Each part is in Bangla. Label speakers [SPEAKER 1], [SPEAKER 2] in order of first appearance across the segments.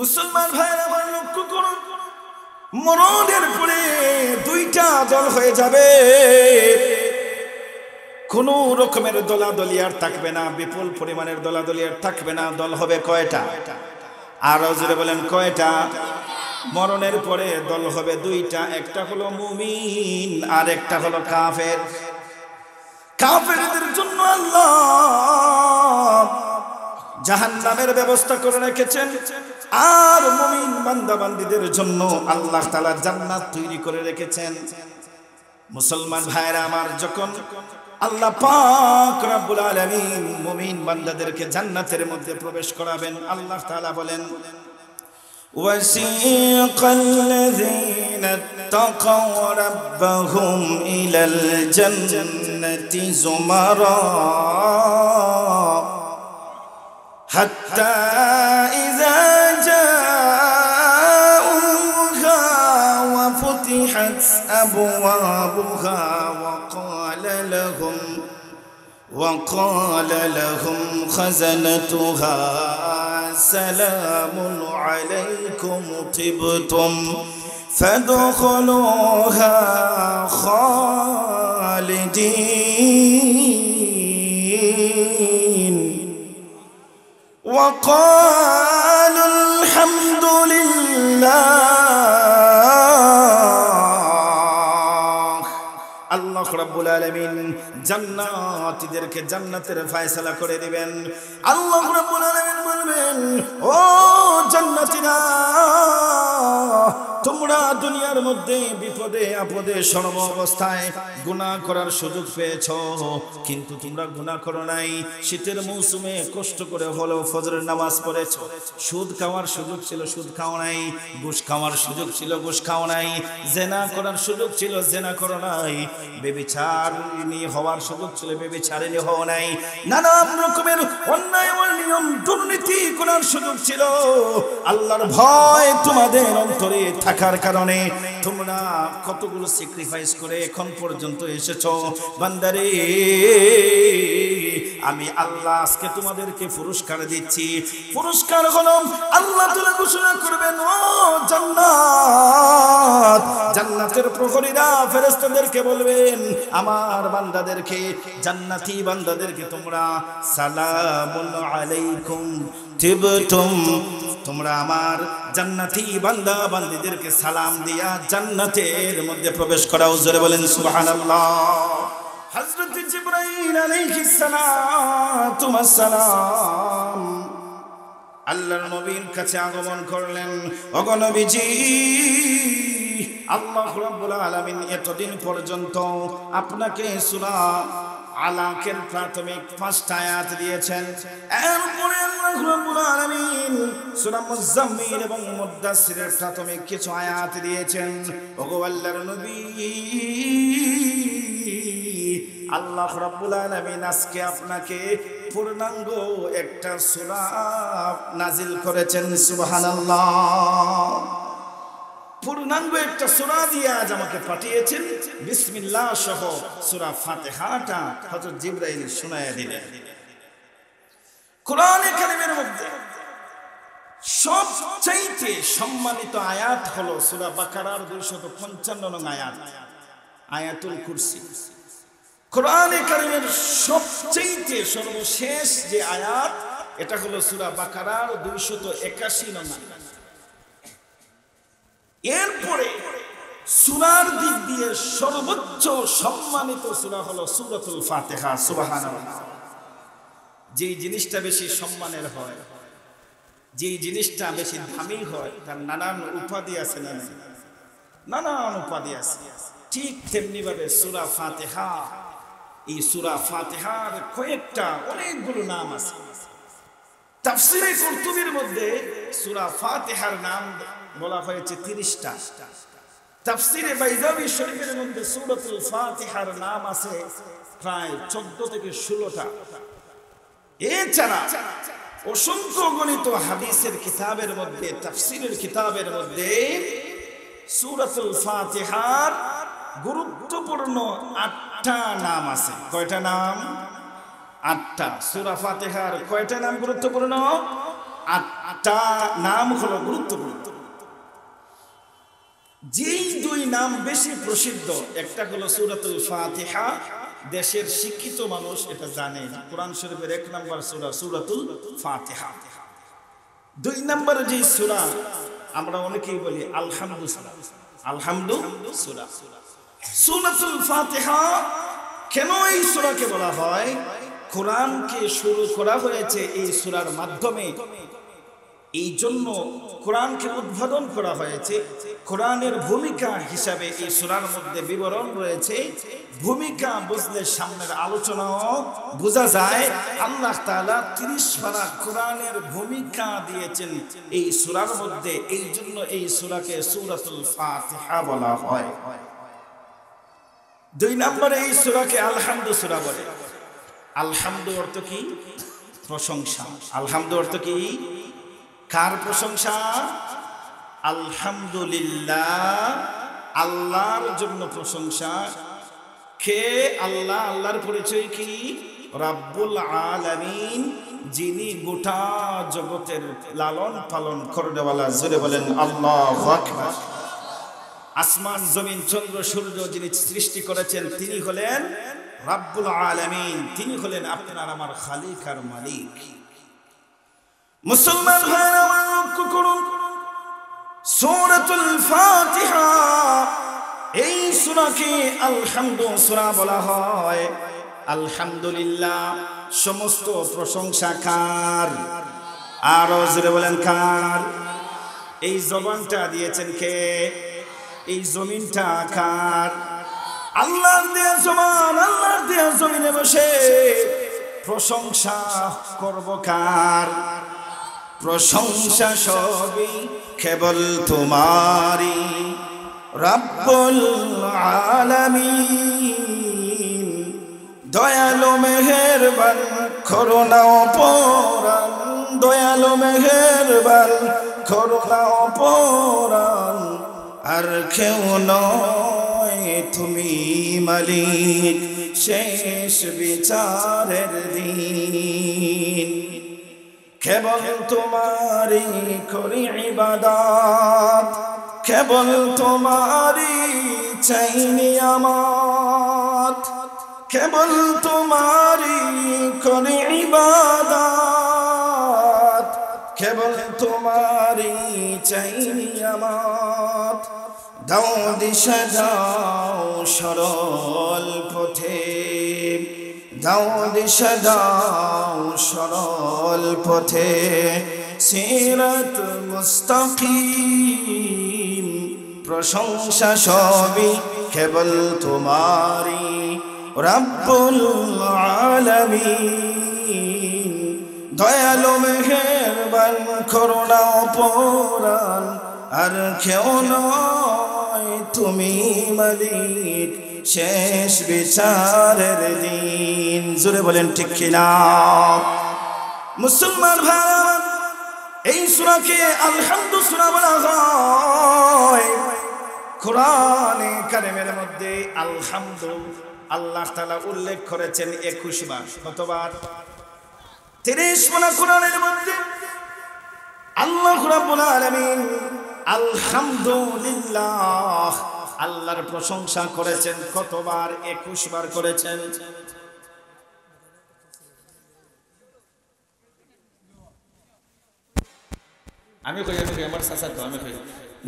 [SPEAKER 1] মুসলমান ভাইরা আমার লক্ষ্য করুন, মরণের পরে দুইটা দল হয়ে যাবে। কোন রকমের দলাদলি আর থাকবে না, বিপুল পরিমাণের দলাদলি আর থাকবে না। দল হবে কয়টা? আরো জোরে বলেন কয়টা? মরণের পরে দল হবে দুইটা, একটা হলো মুমিন আর একটা হলো কাফের। কাফেরদের জন্য আল্লাহ জাহান্নামের ব্যবস্থা করে রেখেছেন, আর মুমিন বান্দা বান্দীদের জন্য আল্লাহ তাআলা জান্নাত তৈরি করে রেখেছেন। মুসলমান ভাইরা আমার, যখন আল্লাহ পাক রব্বুল আলামিন মুমিন বান্দাদেরকে জান্নাতের মধ্যে প্রবেশ করাবেন, আল্লাহ তাআলা বলেন وَسِيقَ الَّذِينَ اتَّقَوْا رَبَّهُمْ إِلَى الْجَنَّةِ زُمَرًا حَتَّى إِذَا جَاءُوهَا وَفُتِحَتْ أَبْوَابُهَا وقال لهم خزنتها سلام عليكم طبتم فادخلوها خالدين وقالوا الحمد لله। আল্লাহ রাব্বুল আলামিন জান্নাতীদেরকে জান্নাতের ফয়সালা করে দিবেন। আল্লাহ রাব্বুল আলামিন বলবেন, ও জান্নাতীরা, তোমরা দুনিয়ার মধ্যে বিপদে আপদে সর্ব অবস্থায় গুনাহ করার সুযোগ পেয়েছো, কিন্তু তোমরা গুনাহ করো নাই। শীতের মৌসুমে কষ্ট করে হলো ফজরের নামাজ পড়েছো, সুদ খাওয়ার সুযোগ ছিল, সুদ খাও নাই। ঘুষ খাওয়ার সুযোগ ছিল, ঘুষ খাও নাই। জেনা করার সুযোগ ছিল, জেনা করো নাই। বেবিচারিণী হওয়ার সুযোগ ছিল, বেবিচারিণী হও নাই। নানান রকমের অন্যায় অনিয়ম দুর্নীতি করার সুযোগ ছিল। আল্লাহর ভয় তোমাদের অন্তরে থাকার কারণে তোমরা কতগুলো স্যাক্রিফাইস করে এখন পর্যন্ত এসেছো। বান্দারে, আমি আল্লাহ আজকে তোমাদেরকে পুরস্কার দিচ্ছি। পুরস্কার হলো আল্লাহ তাআলা ঘোষণা করবেন, ও জান্নাত, জান্নাতের প্রহরীরা ফেরেশতাদেরকে বলবেন, আমার বান্দাদেরকে, জান্নাতি বান্দাদেরকে তোমরা সালামুন আলাইকুম তিবতুম, তোমরা আমার জান্নাতি বান্দা বান্দীদেরকে সালাম দিয়া জান্নাতের মধ্যে প্রবেশ করাও। জোরে বলেন সুবহানাল্লাহ। হযরত জিবরাইল আলাইহিস সালাতু ওয়াস সালাম আল্লাহর নবীর কাছে আগমন করলেন। ওগো নবীজি, আল্লাহ রাব্বুল আলামিন এতদিন পর্যন্ত আপনাকে সূরা আলাকের প্রাথমিক 5টা আয়াত দিয়েছেন। এরপরে আল্লাহ রাব্বুল আলামিন সূরা মুজাম্মিল এবং মুদ্দাসসিরের প্রাথমিক কিছু আয়াত দিয়েছেন। ওগো আল্লাহর নবী, আল্লাহ রাব্বুল আলামিন আজকে আপনাকে পূর্ণাঙ্গ একটা সূরা নাজিল করেছেন। সুবহানাল্লাহ। পূর্ণাঙ্গ একটা সূরা দিয়ে আজ আমাকে পাঠিয়েছেন। বিসমিল্লাহ সহ সূরা ফাতিহাটা হযরত জিবরাইল শোনায়া দিলেন। কোরআনে কারীমের মধ্যে সবচাইতে সম্মানিত আয়াত হলো সূরা বাকারার 255 নং আয়াত, আয়াতুল কুরসি। কোরআনে কারীমের সবচাইতে সর্বশেষ যে আয়াত, এটা হলো সূরা বাকারার 281 নং আয়াত। এরপরে সূরার দিক দিয়ে সর্বোচ্চ সম্মানিত সূরা হলো সূরাতুল ফাতিহা। সুবহানাল্লাহ। যেই জিনিসটা বেশি সম্মানের হয়, যেই জিনিসটা বেশি দামি হয়, তার নানান উপাধি আছে, নানান উপাধি আছে। ঠিক তেমনি ভাবে সূরা ফাতিহা, এই সূরা ফাতিহার কয়েকটা অনেকগুলো নাম আছে। তাফসীরে কুরতুবীর মধ্যে সূরা ফাতিহার নাম বলা হয়েছে 30টা। তাফসীরে বাইজাবি শরীফের মধ্যে সূরাতুল ফাতিহার নাম আছে প্রায় 14 থেকে 16টা। এছাড়া অসংখ্য গণিত হাদিসের কিতাবের মধ্যে, তাফসীরের কিতাবের মধ্যে সূরাতুল ফাতিহার গুরুত্বপূর্ণ 8টা নাম আছে। কয়টা নাম? 8টা। সূরা ফাতিহার কয়টা নাম গুরুত্বপূর্ণ? 8। দুইটা নাম হলো গুরুত্বপূর্ণ। যেই দুই নাম বেশি প্রসিদ্ধ, একটা হলো সূরাতুল ফাতিহা, দেশের শিক্ষিত মানুষ এটা জানে, কোরআন শরীফের 1 নম্বর সূরা সূরাতুল ফাতিহা। 2 নম্বরে যে সূরা আমরা অনেকেই বলি আলহামদু সূরা, আলহামদু সূরা। সূরাতুল ফাতিহা কেন এই সূরাকে বলা হয়? কোরআনকে শুরু করা হয়েছে এই সূরার মাধ্যমে, এই জন্য কোরআনকে উদ্বোধন করা হয়েছে। কোরআনের ভূমিকা হিসাবে এই সূরার মধ্যে বিবরণ রয়েছে। ভূমিকা বুঝলে সামনের আলোচনাও বোঝা যায়। আল্লাহ তাআলা 30 পারা কোরআনের ভূমিকা দিয়েছেন এই সূরার মধ্যে, এই জন্য এই সূরাকে সূরাতুল ফাতিহা বলা হয়। 2 নম্বরে এই সূরাকে আলহামদু সূরা বলে। আলহামদু অর্থ কি? প্রশংসা। আলহামদু অর্থ কি? কার প্রশংসা? আলহামদুলিল্লাহ, আল্লাহর জন্য প্রশংসা। কে আল্লাহ? আল্লাহর পরিচয় কি? রাব্বুল আলামিন, যিনি গোটা জগতের লালন পালন করেওয়ালা। জোরে বলেন আল্লাহু আকবার। আসমান জমিন চন্দ্র সূর্য যিনি সৃষ্টি করেছেন তিনি হলেন রাব্বুল আলামিন, তিনি হলেন আপনার আমার খালিক আর মালিক। মুসলমান ভাইরা আমার লক্ষ্য করুন, সূরাতুল ফাতিহা এই সূরাকে আলহামদু সূরা বলা হয়। আলহামদুলিল্লাহ, সমস্ত প্রশংসা কার? আরো জোরে বলেন কার? এই জবানটা দিয়েছেন কে? এই জমিনটা কার? আল্লাহর দেয়া জবান, আল্লাহর দেয়া জমিনে বসে প্রশংসা করব কার? প্রশংসা সবই কেবল তোমারই, রাব্বুল আলামিন। দয়ালু মেহেরবান, করুণা অপরাণ, দয়ালু মেহেরবান, করুণা অপরাণ, আর কেউ নয় তুমি মালিক শেষ বিচারের দিন। কেবল তোমারই করি ইবাদত, কেবল তোমারই চাই নিয়ামত, কেবল তোমারই করি ইবাদত, কেবল তোমারই চাই নিয়ামত। দাও দিশা দাও সরল পথে, দাও দিশা দাও সরল পথে, সিরাত মুস্তাকিম। প্রশংসা সবই কেবল তোমারই, রাব্বুল আলামিন। দয়ালু মেহেরবান, করুণা অপরাণ, আর কেউ নয় তুমি মালিক শেষ বিচারের দিন। জোরে বলেন ঠিক কিনা? মুসলমান ভাই, এই সূরাকে আলহামদু সূরা বলা হয়। কোরআনে কারিমের মধ্যে আলহামদু আল্লাহ তাআলা উল্লেখ করেছেন 21 বার। কতবার? 30 পারা কোরআনের মধ্যে আল্লাহ রাব্বুল আলামিন আলহামদুলিল্লাহ আল্লাহর প্রশংসা করেছেন। কতবার? 21 বার করেছেন। আমি কই আমার চাচা তো আমি কই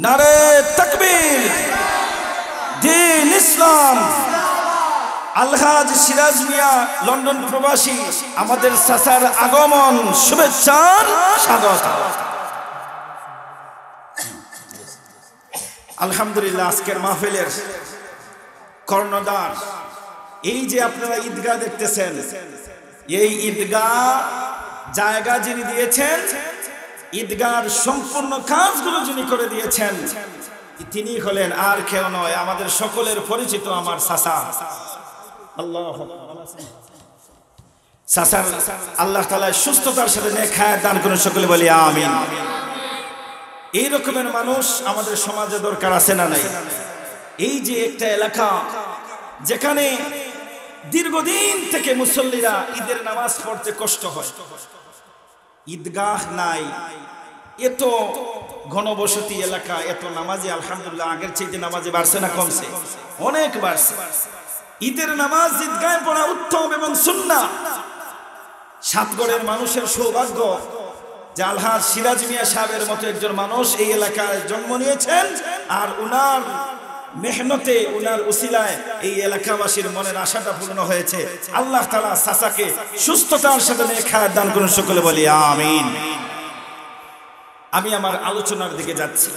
[SPEAKER 1] নারে তাকবীর, দ্বীন ইসলাম। আলহাজ সিরাজ মিয়া লন্ডন প্রবাসী, আমাদের চাচার আগমন শুভেচ্ছার স্বাগত। আলহামদুলিল্লাহ, আজকের মাহফিলের কর্ণধার এই যে আপনারা ঈদগাহ দেখতেছেন, এই ঈদগাহ জায়গা যিনি দিয়েছেন, ঈদগাহর সম্পূর্ণ কাজগুলো যিনি করে দিয়েছেন, তিনি হলেন আর কেউ নয়, আমাদের সকলের পরিচিত আমার চাচা। আল্লাহ চাচার আল্লাহ তাআলা সুস্থতার সাথে নেক হায়াত দান করুন, সকলে বলি আমিন। এই রকমের মানুষ আমাদের সমাজে দরকার আছে না নাই? এই যে একটা এলাকা যেখানে দীর্ঘদিন থেকে মুসল্লিরা ঈদের নামাজ পড়তে কষ্ট হয়, ঈদগাহ নাই, এত ঘনবসতি এলাকা, এত নামাজি আলহামদুলিল্লাহ আগের চাইতে নামাজি বাড়ছে না কমছে? অনেক বাড়ছে। ঈদের নামাজ ঈদগাহে পড়া উত্তম এবং সুন্নাহ। সাতগড়ের মানুষের সৌভাগ্য যে আলহাজ সিরাজ মিয়া সাহেবের মতো একজন মানুষ এই এলাকায় জন্ম নিয়েছেন, আর উনার মেহনতে, উনার উসিলায় এই এলাকাবাসীর মনের আশাটা পূর্ণ হয়েছে। আল্লাহ তাআলা চাচাকে সুস্থতার সাথে নেখায়াত দান করুন, সকলে বলি আমিন। আমি আমার আলোচনার দিকে যাচ্ছি।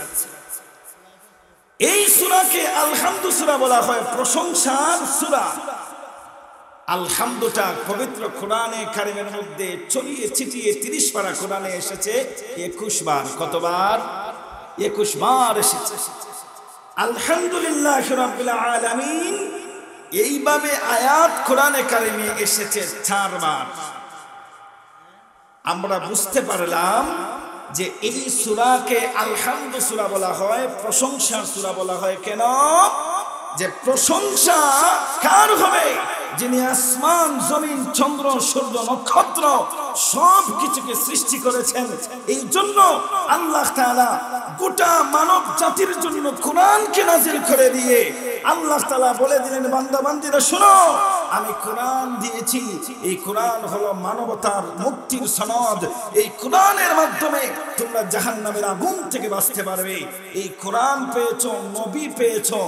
[SPEAKER 1] এই সূরাকে আলহামদু সূরা বলা হয়, প্রশংসার সূরা। আলহামদুটা পবিত্র কোরআনে কারিমের মধ্যে ছড়িয়ে ছিটিয়ে 30 পারা কোরআনে এসেছে 21 বার। কতবার? 21 বার এসেছে। আলহামদুলিল্লাহি রাব্বিল আলামিন এইভাবে আয়াত কোরআনে কারিমে এসেছে 4 বার। আমরা বুঝতে পারলাম যে এই সূরাকে আলহামদু সূরা বলা হয়, প্রশংসার সূরা বলা হয়। কেন? যে প্রশংসা কার হবে? যিনি আসমান, জমিন, চন্দ্র, সূর্য, নক্ষত্র সব কিছুকে সৃষ্টি করেছেন। এই জন্য আল্লাহ তাআলা গোটা মানব জাতির জন্য কোরআনকে নাজিল করে দিয়ে আল্লাহ তাআলা বলে দিলেন, বান্দা বান্দীরা শোনো, আমি কোরআন দিয়েছি। এই কোরআন হলো মানবতার মুক্তির সনদ। এই কোরআনের মাধ্যমে তোমরা জাহান্নামের আগুন থেকে বাঁচতে পারবে। এই কোরআন পেয়েছো, নবী পেয়েছো,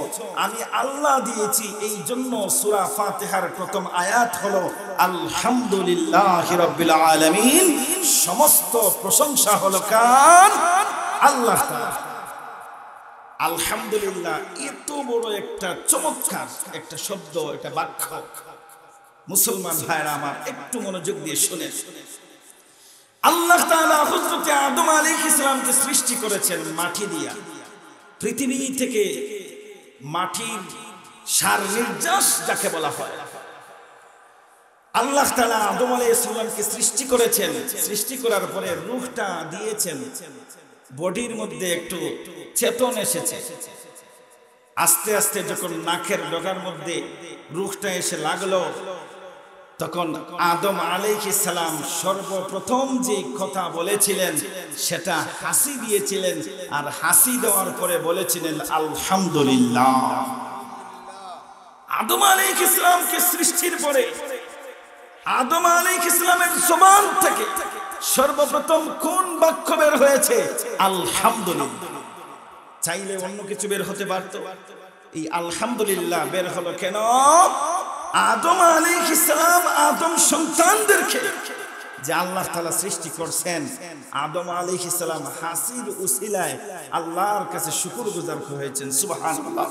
[SPEAKER 1] আমি আল্লাহ দিয়েছি। এই জন্য সূরা ফাতিহার প্রথম আয়াত হলো আলহামদুলিল্লাহি রাব্বিল আলামিন। সমস্ত প্রশংসা হলো কার? আল্লাহ তাআলা। আলহামদুলিল্লাহ এত বড় একটা চমৎকার একটা শব্দ, একটা বাক্য। মুসলমান ভাইরা আমার, একটু মনোযোগ দিয়ে শুনেন। আল্লাহ তাআলা হযরত আদম আলাইহিস সালামকে সৃষ্টি করেছেন মাটি দিয়া। পৃথিবী থেকে মাটির সার নির্যাস যাকে বলা হয়, আল্লাহ তাআলা আদম আলাইহিস সালামকে সৃষ্টি করেছেন। সৃষ্টি করার পরে রূহটা দিয়েছেন, বডির মধ্যে একটু চেতন এসেছে। আস্তে আস্তে যখন নাকের ডগার মধ্যে রূহটা এসে লাগলো, তখন আদম আলাইহিস সালাম সর্বপ্রথম যে কথা বলেছিলেন সেটা হাসি দিয়েছিলেন, আর হাসি দেওয়ার পরে বলেছিলেন আলহামদুলিল্লাহ। আদম আলাইহিস সালামকে সৃষ্টির পরে আদম আলাইহিস সালামের জবান থেকে সর্বপ্রথম কোন বাক্য বের হয়েছে? আলহামদুলিল্লাহ। চাইলে অন্য কিছু বের হতে পারত, এই আলহামদুলিল্লাহ বের হলো কেন? আদম আলাইহিস সালাম আদম সন্তানদেরকে যে আল্লাহ তাআলা সৃষ্টি করছেন, আদম আলাইহিস সালাম হাসির উসিলায় আল্লাহর কাছে শুকরগুজার হয়েছেন। সুবহানাল্লাহ।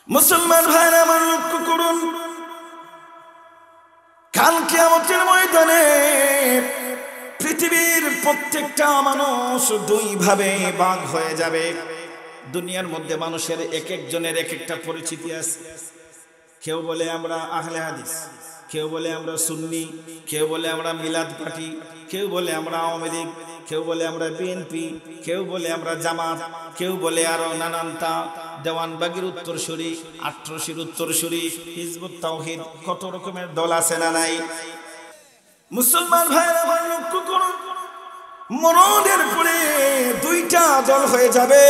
[SPEAKER 1] মুসলমান ভাইরা আমার, লক্ষ্য করুন, কাল কিয়ামতের ময়দানে পৃথিবীর প্রত্যেকটা মানুষ দুই ভাবে ভাগ হয়ে যাবে। দুনিয়ার মধ্যে মানুষের এক একজনের এক একটা পরিচিতি আছে। কেউ বলে আমরা আহলে হাদিস, কেউ বলে আমরা সুন্নি, কেউ বলে আমরা মিলাদ পার্টি, কেউ বলে আমরা আওয়ামী লীগ, কেউ বলে আমরা বিএনপি, কেউ বলে আমরা জামাত, কেউ বলে আরো নানানটা, দেওয়ানবাগির উত্তরসূরি, আট্রসির উত্তরসূরি, হিজবুত তাওহীদ, কত রকমের দল আছে না নাই? মুসলমান ভাইরা ভাই, লক্ষ্য করুন, মরণের পরে দুইটা দল হয়ে যাবে।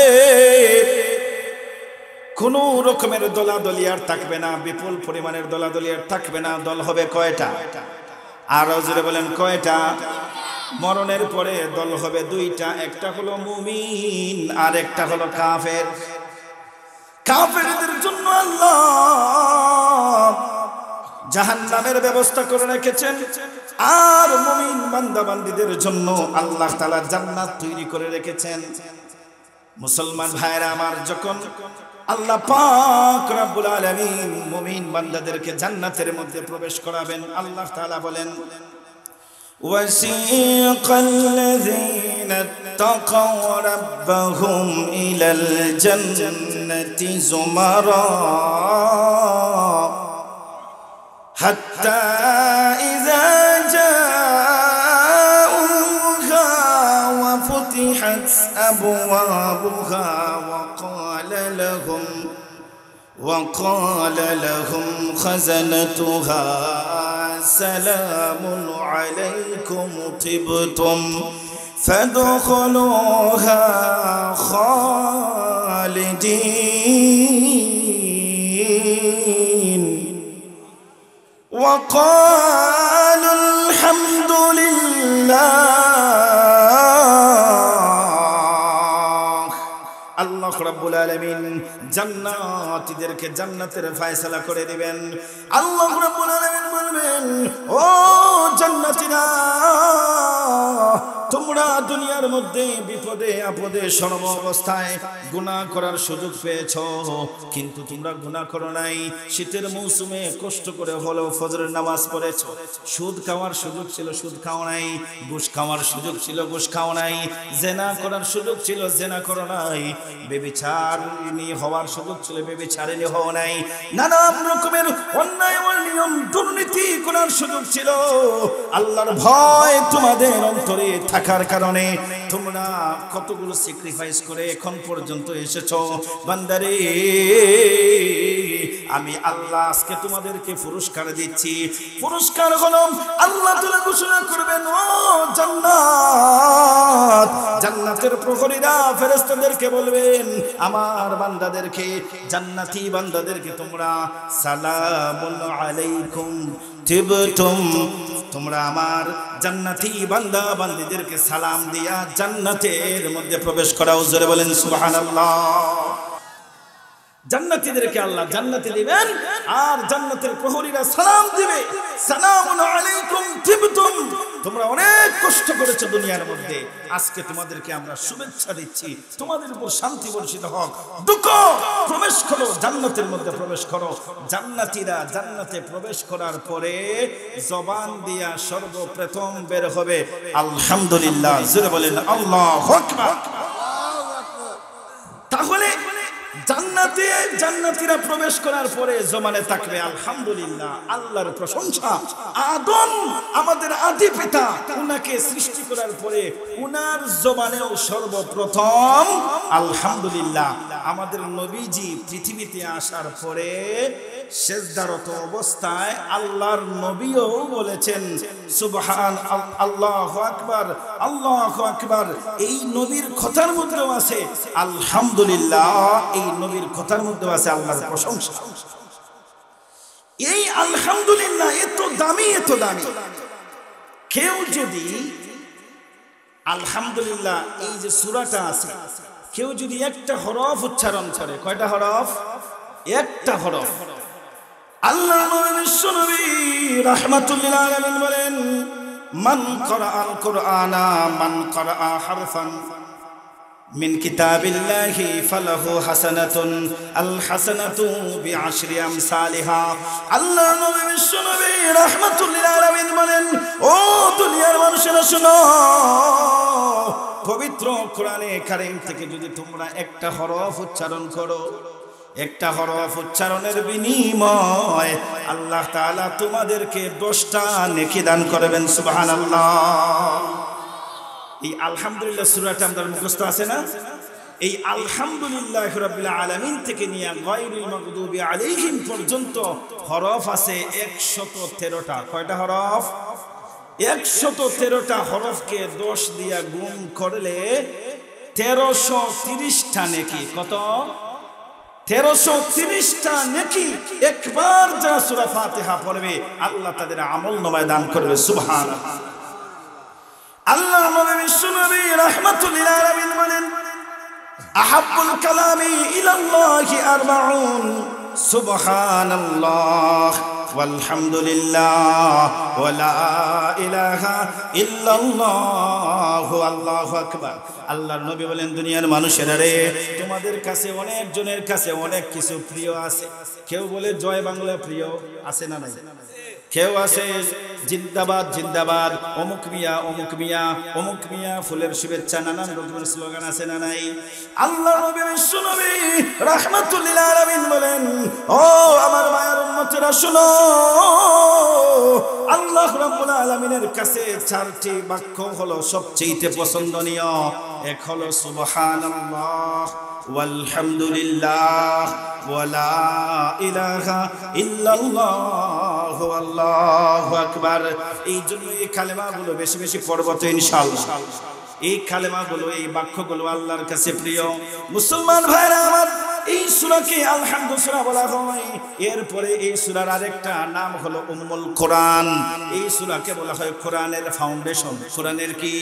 [SPEAKER 1] কোন রকমের দলাদলি আর থাকবে না, বিপুল পরিমাণের দলাদলি আর থাকবে না। দল হবে কয়টা? আরো জোরে বলেন, কয়টা? মরণের পরে দল হবে দুইটা, একটা হলো মুমিন আর একটা হলো কাফের। কাফেরদের জন্য আল্লাহ জাহান্নামের ব্যবস্থা করে রেখেছেন, আর মুমিন বান্দা বান্দীদের জন্য আল্লাহ তাআলা জান্নাত তৈরি করে রেখেছেন। মুসলমান ভাইরা আমার, যখন আল্লাহ পাক রব্বুল আলামিন মুমিন বান্দাদেরকে জান্নাতের মধ্যে প্রবেশ করাবেন, আল্লাহ তাআলা বলেন, ওয়াসিকাল্লাযীনা তাকাউ রাব্বাহুম ইলাল জান্নাতি যুমারা হাত্তা ইযা জাউহা ওয়া ফুতিহাত আবওয়াবুহা وقال لهم خزنتها سلام عليكم طبتم فادخلوها خالدين وقالوا الحمد لله আল্লাহ রাব্বুল আলামিন জান্নাতীদেরকে জান্নাতের ফয়সালা করে দিবেন। আল্লাহ রাব্বুল আলামিন বলবেন, ও জান্নাতীরা, তোমরা দুনিয়ার মধ্যে বিপদে আপদে সর্ব অবস্থায় গুনাহ করার সুযোগ পেয়েছো, কিন্তু তোমরা গুনাহ করো নাই। শীতের মৌসুমে কষ্ট করে হলেও ফজরের নামাজ পড়েছো। সুদ খাওয়ার সুযোগ ছিল, সুদ খাও নাই। ঘুষ খাওয়ার সুযোগ ছিল, ঘুষ খাও নাই। জেনা করার সুযোগ ছিল, জেনা করো নাই। বেবিচারিণী হওয়ার সুযোগ ছিল, বেবিচারিণী হও নাই। নানান রকমের অন্যায় অনিয়ম দুর্নীতি করার সুযোগ ছিল। আল্লাহর ভয় তোমাদের অন্তরে থাকার কারণে তোমরা কতগুলো স্যাক্রিফাইস করে এখন পর্যন্ত এসেছো। বান্দারে, আমি আল্লাহ আজকে তোমাদেরকে পুরস্কার দিচ্ছি। পুরস্কার হলো আল্লাহ তাআলা ঘোষণা করবেন, ও জান্নাত, জান্নাতের প্রহরীরা ফেরেশতাদেরকে বলবেন, আমার বান্দাদেরকে, জান্নাতি বান্দাদেরকে তোমরা সালামুন আলাইকুম তিবতুম, তোমরা আমার জান্নাতি বান্দা বান্দীদেরকে সালাম দিয়া জান্নাতের মধ্যে প্রবেশ করাও। জোরে বলেন সুবহানাল্লাহ। জান্নাতীদেরকে আল্লাহ জান্নাতে দিবেন, আর জান্নাতের প্রহরীরা সালাম দিবে, সালামুন আলাইকুম তিবতুম, তোমরা অনেক কষ্ট করেছো দুনিয়ার মধ্যে, আজকে তোমাদেরকে আমরা শুভেচ্ছা দিচ্ছি, তোমাদের উপর শান্তি বর্ষিত হোক, ঢুকো, প্রবেশ করো, জান্নাতের মধ্যে প্রবেশ করো। জান্নাতীরা জান্নাতে প্রবেশ করার পরে জবান দিয়া সর্বপ্রথম বের হবে আলহামদুলিল্লাহ। জোরে বলেন আল্লাহু আকবার। তাহলে জান্নাতীরা প্রবেশ করার পরে জবানে থাকবে আলহামদুলিল্লাহ, আল্লাহর প্রশংসা। আদম আমাদের আদি পিতা, উনাকে সৃষ্টি করার পরে উনার জবানেও সর্বপ্রথম আলহামদুলিল্লাহ। আমাদের নবীজি পৃথিবীতে আসার পরে সেজদারত অবস্থায় আল্লাহর নবীও বলেছেন সুবহান আল্লাহু আকবার, আল্লাহু আকবার। এই নবীর কথার মধ্যেও আছে আলহামদুলিল্লাহ, এই নবীর কথার মধ্যেও আছে আল্লাহর প্রশংসা। এই আলহামদুলিল্লাহ এত দামি, এত দামি। কেউ যদি আলহামদুলিল্লাহ এই যে সূরাটা আছে, কেউ যদি একটা হরফ উচ্চারণ করে, কয়টা হরফ? একটা হরফ। আল্লাহ নবী রাহমাতুল লিল আলামিন বলেন, মান ক্বারাআল কুরআনা মান ক্বারাআ হারফান মিন কিতাবিল্লাহি ফালাহু হাসানাতুন, আল হাসানাতু বিআশরি আমসালিহা। আল্লাহ নবী রাহমাতুল লিল আলামিন বলেন, ও দুনিয়ার মানুষেরা শোনো, পবিত্র কোরআনে কারীম থেকে যদি তোমরা একটা হরফ উচ্চারণ করো, একটা হরফ উচ্চারণের বিনিময় আল্লাহ তাআলা তোমাদেরকে 10টা নেকি দান করবেন। সুবহানাল্লাহ। এই আলহামদুলিল্লাহ সূরাটা আমাদের মুখস্থ আছে না? এই আলহামদুলিল্লাহি রাব্বিল আলামিন থেকে নিয়ে গায়রুল মাগদুবি আলাইহিম পর্যন্ত হরফ আছে 113টা। কয়টা হরফ? 113টা হরফকে 10 দিয়া গুণ করলে 1330টা নেকি। কত? 1330টা নেকি। একবার যারা সূরা ফাতিহা পড়বে আল্লাহ তাদের আমল নামায় দান করবে। সুবহানাল্লাহ। আল্লাহ নবী রাহমাতুল লিল আলামিন বলেন, আহাব্বুল কালামি ইলাল্লাহি আরবাউন, সুবহানাল্লাহ ওয়ালহামদুলিল্লাহ ওয়া লা ইলাহা ইল্লাল্লাহু আল্লাহু আকবার। আল্লাহর নবী বলেন, দুনিয়ার মানুষেরা রে, তোমাদের কাছে অনেক জনের কাছে অনেক কিছু প্রিয় আছে। কেউ বলে জয় বাংলা প্রিয়, আছে না নাই? কেউ আছে জিন্দাবাদ জিন্দাবাদ, অমুক মিয়া অমুক মিয়া অমুক মিয়া, ফুলের শুভেচ্ছা, নানান রকমের স্লোগান আছে না নাই? আল্লাহ নবী বিশ্বনবী রাহমাতুল লিল আলামিন বলেন, ও আমার মায়ের উম্মতেরা শুনো, আল্লাহ রাব্বুল আলামিনের কাছে 4টি বাক্য হলো সবচেয়ে পছন্দনীয়। এক হলো সুবহানাল্লাহ ওয়ালহামদুলিল্লাহ ওয়া লা ইলাহা ইল্লাল্লাহ আল্লাহু আকবার। এই জন্য এই কালেমাগুলো বেশি বেশি পড়ব তো ইনশাআল্লাহ। এই কালেমাগুলো, এই বাক্যগুলো আল্লাহর কাছে প্রিয়। মুসলমান ভাইরা আমার, এই সূরাকে আল হামদ সূরা বলা হয়। এরপরে এই সূরার আরেকটা নাম হলো উম্মুল কোরআন। এই সূরাকে বলা হয় কোরআনের ফাউন্ডেশন। কোরআনের কি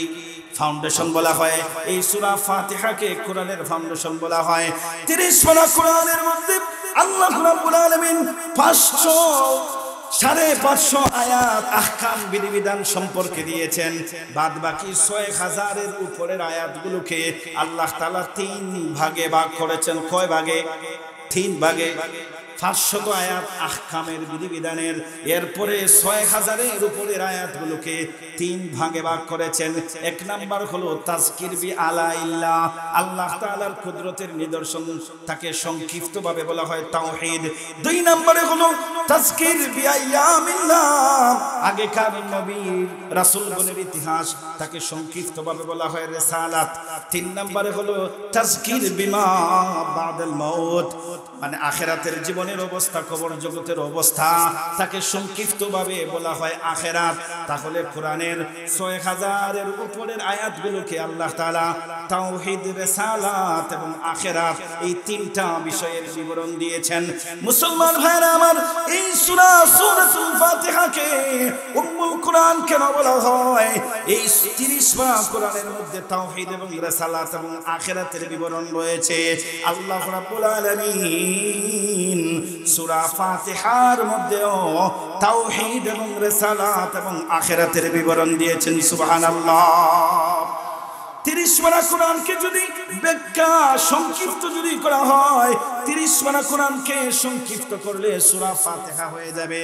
[SPEAKER 1] ফাউন্ডেশন বলা হয়? এই সূরা ফাতিহাকে কোরআনের ফাউন্ডেশন বলা হয়। 30 পারা কোরআনের মধ্যে আল্লাহ রাব্বুল আলামিন 500 আয়াত আহকাম বিধিবিধান সম্পর্কে দিয়েছেন। বাদ বাকি 6000-এর উপরের আয়াতগুলোকে আল্লাহ তাআলা 3 ভাগে ভাগ করেছেন। কয় ভাগে? 3 ভাগে। 500 আয়াত আহকামের বিধিবিধানের, এরপরে 6000-এর উপরের আয়াতগুলোকে 3 ভাগে ভাগ করেছেন। 1 নাম্বার হলো তাজকির বি আলাইল্লাহ, আল্লাহ তাআলার কুদরতের নিদর্শন, তাকে সংক্ষিপ্তভাবে বলা হয় তাওহীদ। 2 নম্বরে হলো তাজকির বি আইয়ামিল্লাহ, আগেকার নবী রাসূলগণের ইতিহাস, তাকে সংক্ষিপ্তভাবে বলা হয় রিসালাত। 3 নম্বরে হলো তাজকির বিমা বাদাল মাউত, মানে আখিরাতের জীবনের অবস্থা, কবর জগতের অবস্থা, তাকে সংক্ষিপ্তভাবে বলা হয় আখিরাত। তাহলে কোরআনের 6000-এর উপরের আয়াতগুলোকে আল্লাহ তাআলা তাওহীদ, রিসালাত এবং আখিরাত, এই 3টা বিষয়ের বিবরণ দিয়েছেন। মুসলমান ভাইরা আমার, এই সূরাতুল ফাতিহাকে উম্মুল কোরআন কেন বলা হয়? এই 30 পারা কোরআনের মধ্যে তাওহীদ এবং রিসালাত এবং আখিরাতের বিবরণ রয়েছে। আল্লাহ রাব্বুল আলামিন সূরা ফাতিহার মধ্যেও তাওহীদ এবং রিসালাত এবং আখিরাতের বিবরণ দিয়েছেন। সুবহানাল্লাহ। 30 পারা কোরআনকে যদি ব্যাখ্যা সংক্ষিপ্ত যদি করা হয়, 30 পারা কোরআনকে সংক্ষিপ্ত করলে সূরা ফাতিহা হয়ে যাবে।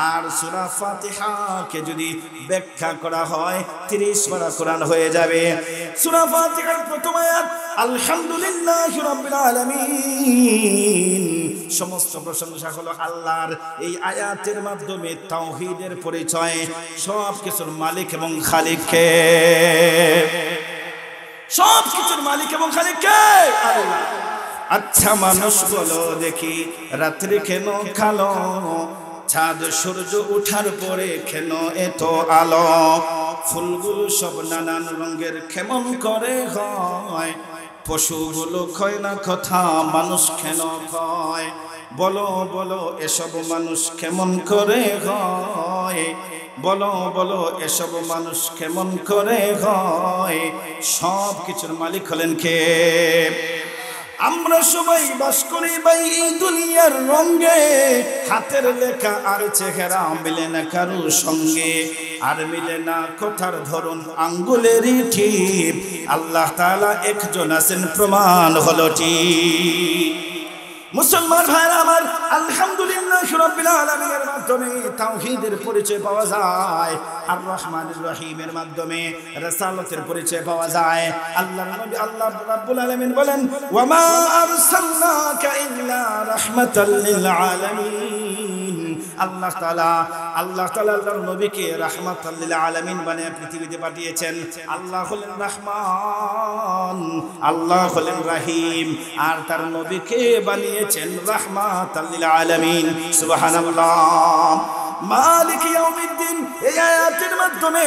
[SPEAKER 1] আর সূরা ফাতিহাকে যদি ব্যাখ্যা করা হয়, 30 পারা কোরআন হয়ে যাবে। সূরা ফাতিহার প্রথম আয়াত আলহামদুলিল্লাহি রাব্বিল আলামিন, সমস্ত প্রশংসা হলো আল্লাহর। এই আয়াতের মাধ্যমে তাওহীদের পরিচয়, সব কিছুর মালিক এবং খালিক কে? সব কিছুর মালিক এবং খালিক কে? আল্লাহ। আচ্ছা মানুষ বলো দেখি, রাত্রি কেন কালো, চাঁদ সূর্য ওঠার পরে কেন এত আলো, ফুলগুলো সব নানান রঙের কেমন করে হয়, পশুগুলো কয় না কথা, মানুষ কেন কয়? বলো বলো এসব মানুষ কেমন করে হয়, বলো বলো এসব মানুষ কেমন করে হয়? সব কিছুর মালিক হলেন কে? আমরা সবাই বাস করি ভাই এই দুনিয়ার রঙে, হাতের লেখা আর চেহারা মিলে না কারো সঙ্গে, আর মিলে না কথার ধরন আঙ্গুলেরই ঠিক। আল্লাহ তাআলা একজন আছেন, প্রমাণ হলো ঠিক। মুসলমান ভাইরা আমার, আলহামদুলিল্লাহি রাব্বিল আলামিনের মাধ্যমে তাওহীদের পরিচয় পাওয়া যায়, আর রহমানির রহিমের মাধ্যমে রিসালাতের পরিচয় পাওয়া যায়। আল্লাহর নবী আল্লাহ রাব্বুল আলামিন বলেন, ওয়া মা আরসালনাকা ইল্লা রাহমাতাল লিল আলামিন। আল্লাহ তাআলা আল্লাহর নবীকে রাহমাতাল লিল আলামিন বানিয়ে পৃথিবীতে পাঠিয়েছেন। আল্লাহ হলেন রহমান, আল্লাহ হলেন রহিম, আর তার নবীকে বানিয়েছেন রাহমাতাল লিল আলামিন। সুবহানাল্লাহ। মালিক ইয়াউমিদ্দিন, এই আয়াতের মাধ্যমে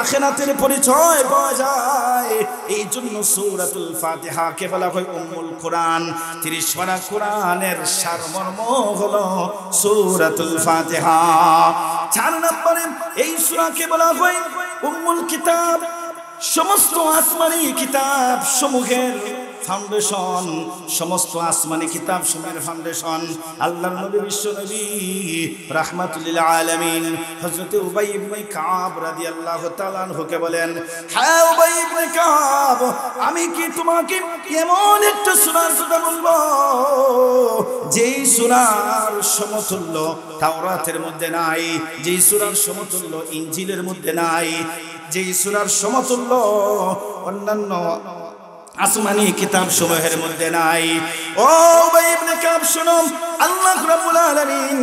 [SPEAKER 1] আখিরাতের পরিচয় পাওয়া যায়। এই জন্য সূরাতুল ফাতিহাকে বলা হয় উম্মুল কোরআন। 30 পারা কোরআনের সারমর্ম হলো সূরাতুল ফাতিহা। 4 নম্বরে এই সূরাকে বলা হয় উম্মুল কিতাব, সমস্ত আসমানি কিতাব সমূহের ফাউন্ডেশন, সমস্ত আসমানি কিতাব সমূহের ফাউন্ডেশন। আল্লাহর নবী বিশ্ব নবী রাহমাতুল লিল আলামিন হযরত উবাই ইবনে কাব রাদিয়াল্লাহু তাআলা আনহুকে বলেন, হ্যাঁ উবাই ইবনে কাব, আমি কি তোমাকে এমন একটা সূরার কথা বলবো যেই সূরার সমতুল্য তাওরাতের মধ্যে নাই, যেই সূরার সমতুল্য ইনজিলের মধ্যে নাই, যেই সূরার সমতুল্য অন্যান্য আসমানি কিতাব সমূহের মধ্যে নাই। ও উবাই ইবনে কাব শুনো, আল্লাহ রাব্বুল আলামিন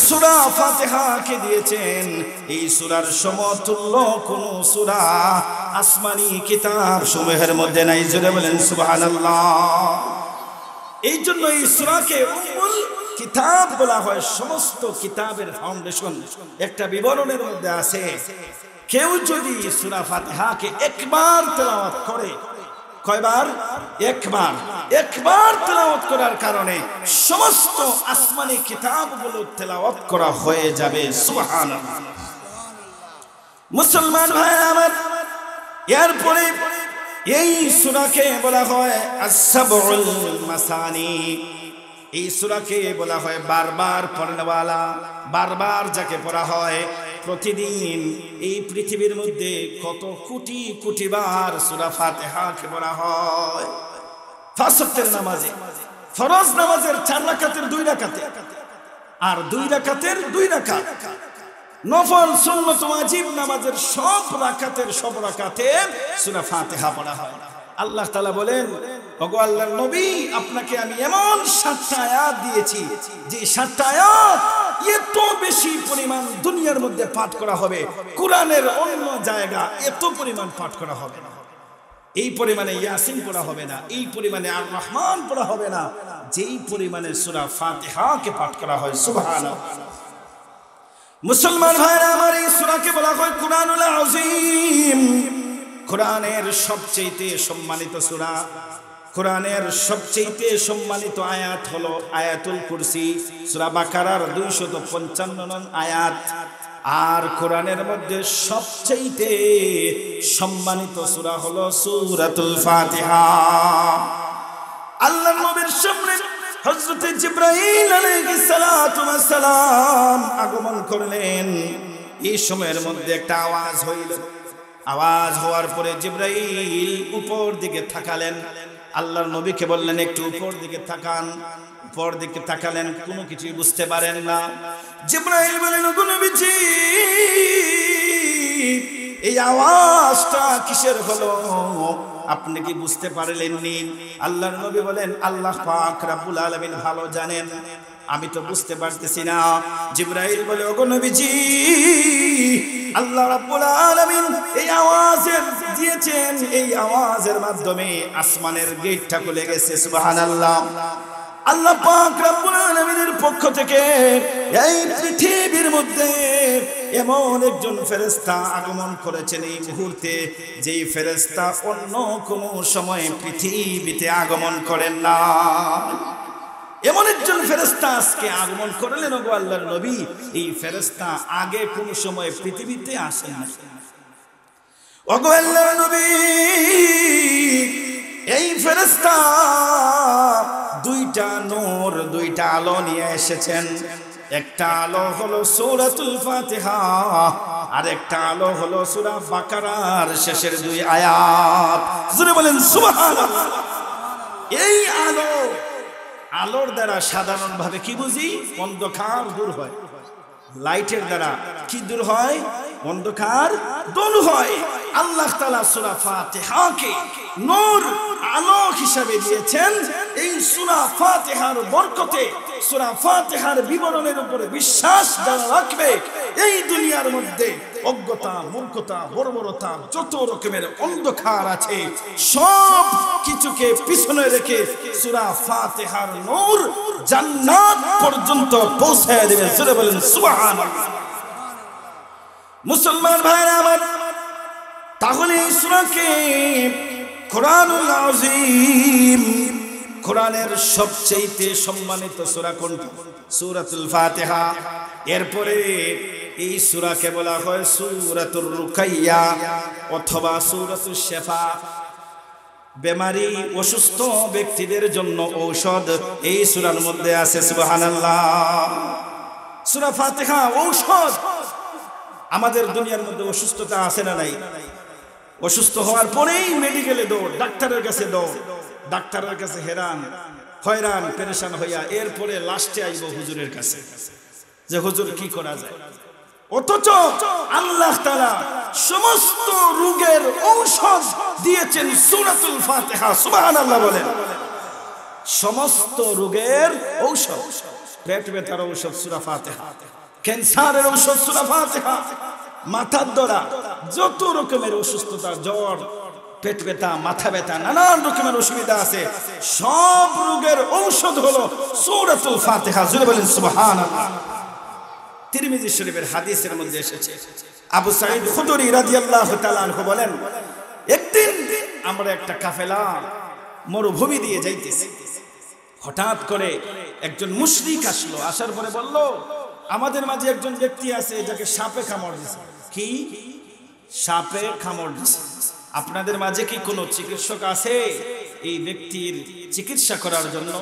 [SPEAKER 1] সূরা ফাতিহাকে দিয়েছেন এই সূরার সমতুল্য কোন সূরা আসমানি কিতাব সমূহের মধ্যে নাই। জোরে বলেন সুবহানাল্লাহ। এই জন্য এই সূরাকে উম্মুল কিতাব বলা হয়, সমস্ত কিতাবের ফাউন্ডেশন। একটা বিবরণের মধ্যে আছে, কেউ যদি সূরা ফাতিহাকে একবার তেলাওয়াত করে, কয়বার? একবার তেলাওয়াত করার কারণে সমস্ত আসমানি কিতাবগুলো তেলাওয়াত করা হয়ে যাবে। সুবহানাল্লাহ। মুসলমান ভাইরা আমার, এরপরে এই সূরাকে বলা হয় আস-সাবউল মাসানি। এই সূরাকে বলা হয় বারবার পড়নেওয়ালা, বারবার যাকে পড়া হয়। প্রতিদিন এই পৃথিবীর মধ্যে কত কোটি কোটি বার সূরা ফাতিহাকে পড়া হয়। পাঁচ ওয়াক্তের নামাজে, ফরজ নামাজের 4 রাকাতের 2 রাকাতে, আর 2 রাকাতের 2 রাকাত, নফল সুন্নত ওয়াজিব নামাজের সব রাকাতে সূরা ফাতিহা পড়া হয়। আল্লাহ তাআলা বলেন, ওগো আল্লাহর নবী, আপনাকে আমি এমন 7টা আয়াত দিয়েছি যে 7টা আয়াত এত বেশি পরিমাণ দুনিয়ার মধ্যে পাঠ করা হবে, কোরআনের অন্য জায়গা এত পরিমাণ পাঠ করা হবে না। এই পরিমাণে ইয়াসিন পড়া হবে না, এই পরিমাণে আর রহমান পড়া হবে না, যেই পরিমাণে সূরা ফাতিহাকে পাঠ করা হয়। সুবহানাল্লাহ। মুসলমান ভাইরা আমার, এই সূরাকে বলা হয় কুরআনুল আযীম, কোরআনের সবচেয়ে সম্মানিত সূরা। কোরআনের সবচেয়ে সম্মানিত আয়াত হলো আয়াতুল কুরসি, সূরা বাকারার 255 নং আয়াত। আর কোরআনের মধ্যে সবচেয়ে সম্মানিত সূরা হলো সূরাতুল ফাতিহা। আল্লাহর নবীর সামনে হযরত জিবরাইল আলাইহিস সালাতু ওয়াস সালাম আগমন করলেন। এই সময়ের মধ্যে একটা আওয়াজ হইল। আওয়াজ হওয়ার পরে জিবরাইল উপর দিকে তাকালেন। আল্লাহর নবীকে বললেন, একটু উপর দিকে তাকান। উপর দিকে তাকালেন, কোনো কিছুই বুঝতে পারেন না। জিবরাইল বলেন, ওগো নবীজি, এই আওয়াজটা কিসের হলো? আপনি কি বুঝতে পারলেননি? আল্লাহর নবী বলেন, আল্লাহ পাক রব্বুল আলামিন ভালো জানেন, আমি তো বুঝতে পারতেছি না। জিবরাইল বলে, ওগো নবীজি, আল্লাহ রাব্বুল আলামিন এই আওয়াজের দিয়েছেন, এই আওয়াজের মাধ্যমে আসমানের গেটটা খুলে গেছে। সুবহানাল্লাহ। আল্লাহ পাক রব্বুল আলামিনের পক্ষ থেকে এই পৃথিবীর মধ্যে এমন একজন ফেরেশতা আগমন করেছেন এই মুহূর্তে, যেই ফেরেশতা অন্য কোনো সময় পৃথিবীতে আগমন করেন না। এমন একজন ফেরেশতা আজকে আগমন করলেন, ওগো আল্লাহর নবী, এই ফেরেশতা আগে কোন সময় পৃথিবীতে আসেন না। ওগো আল্লাহর নবী, এই ফেরেশতা 2টা নূর, 2টা আলো নিয়ে এসেছেন। একটা আলো হলো সূরাতুল ফাতিহা, আর একটা আলো হলো সূরা বাকারার শেষের 2 আয়াত। জোরে বলেন সুবহানাল্লাহ। এই আলোর দ্বারা সাধারণভাবে কি বুঝি? অন্ধকার দূর হয়। লাইটের দ্বারা কি দূর হয়? অন্ধকার দূর হয়। আল্লাহ তাআলা সূরা ফাতিহাকে নূর, আলো হিসেবে দিয়েছেন। এই সূরা ফাতিহার বরকতে, সূরা ফাতিহার বিবরণের উপরে বিশ্বাস যারা রাখবে, এই দুনিয়ার মধ্যে অজ্ঞতা, মূর্খতা, বর্বরতা, যত রকমের অন্ধকার আছে সব কিছুকে পিছনে রেখে সূরা ফাতিহার নূর জান্নাত পর্যন্ত পৌঁছায় দেবে। জোরে বলেন সুবহানাল্লাহ। মুসলমান ভাইরা আমার, তাহলে এই সূরাকে কুরআনুল আযীম, কোরআনের সবচেয়ে সম্মানিত সূরা কোনটি? সূরাতুল ফাতিহা। এরপরে এই সূরাকে বলা হয় সূরাতুর রুকাইয়া অথবা সূরাতুশ শিফা। বেমারি, অসুস্থ ব্যক্তিদের জন্য ঔষধ এই সূরার মধ্যে আছে। সুবহানাল্লাহ। সূরা ফাতিহা ঔষধ। আমাদের দুনিয়ার মধ্যে অসুস্থতা আছে না নাই? অসুস্থ হওয়ার পরেই মেডিকেলে দৌড়, ডাক্তারের কাছে দৌড়, ডাক্তারের কাছে হয়রান পেরেশান হইয়া এরপরে লাস্টে আইব হুজুরের কাছে, যে হুজুর কি করা যায়। অথচ আল্লাহ তাআলা সমস্ত রোগের ঔষধ দিয়েছেন সূরাতুল ফাতিহা। সুবহানাল্লাহ বলেন। সমস্ত রোগের ঔষধ, পেট ব্যথার ঔষধ সূরা ফাতিহা, ক্যান্সারের ঔষধ সূরা ফাতিহা, মাথার ধরা, যত রকমের অসুস্থতা, জ্বর, পেট ব্যথা, মাথা ব্যথা, নানান রকমের অসুবিধা আছে, সব রোগের ঔষধ হলো সূরাতুল ফাতিহা। জোরে বলেন সুবহানাল্লাহ। তিরমিজি শরীফের হাদিসের মধ্যে এসেছে, আবু সাঈদ খুদরি রাদিয়াল্লাহু তাআলা আনহু বলেন, একদিন আমরা একটা কাফেলা মরুভূমি দিয়ে যাইতেছি, হঠাৎ করে একজন মুশরিক আসলো। আসার পরে বলল, আমাদের মাঝে একজন ব্যক্তি আছে যাকে সাপে কামড় দিয়েছে। কি? সাপে কামড় দিয়েছে। আপনাদের মাঝে কি কোনো চিকিৎসক আছে এই ব্যক্তির চিকিৎসা করার জন্য?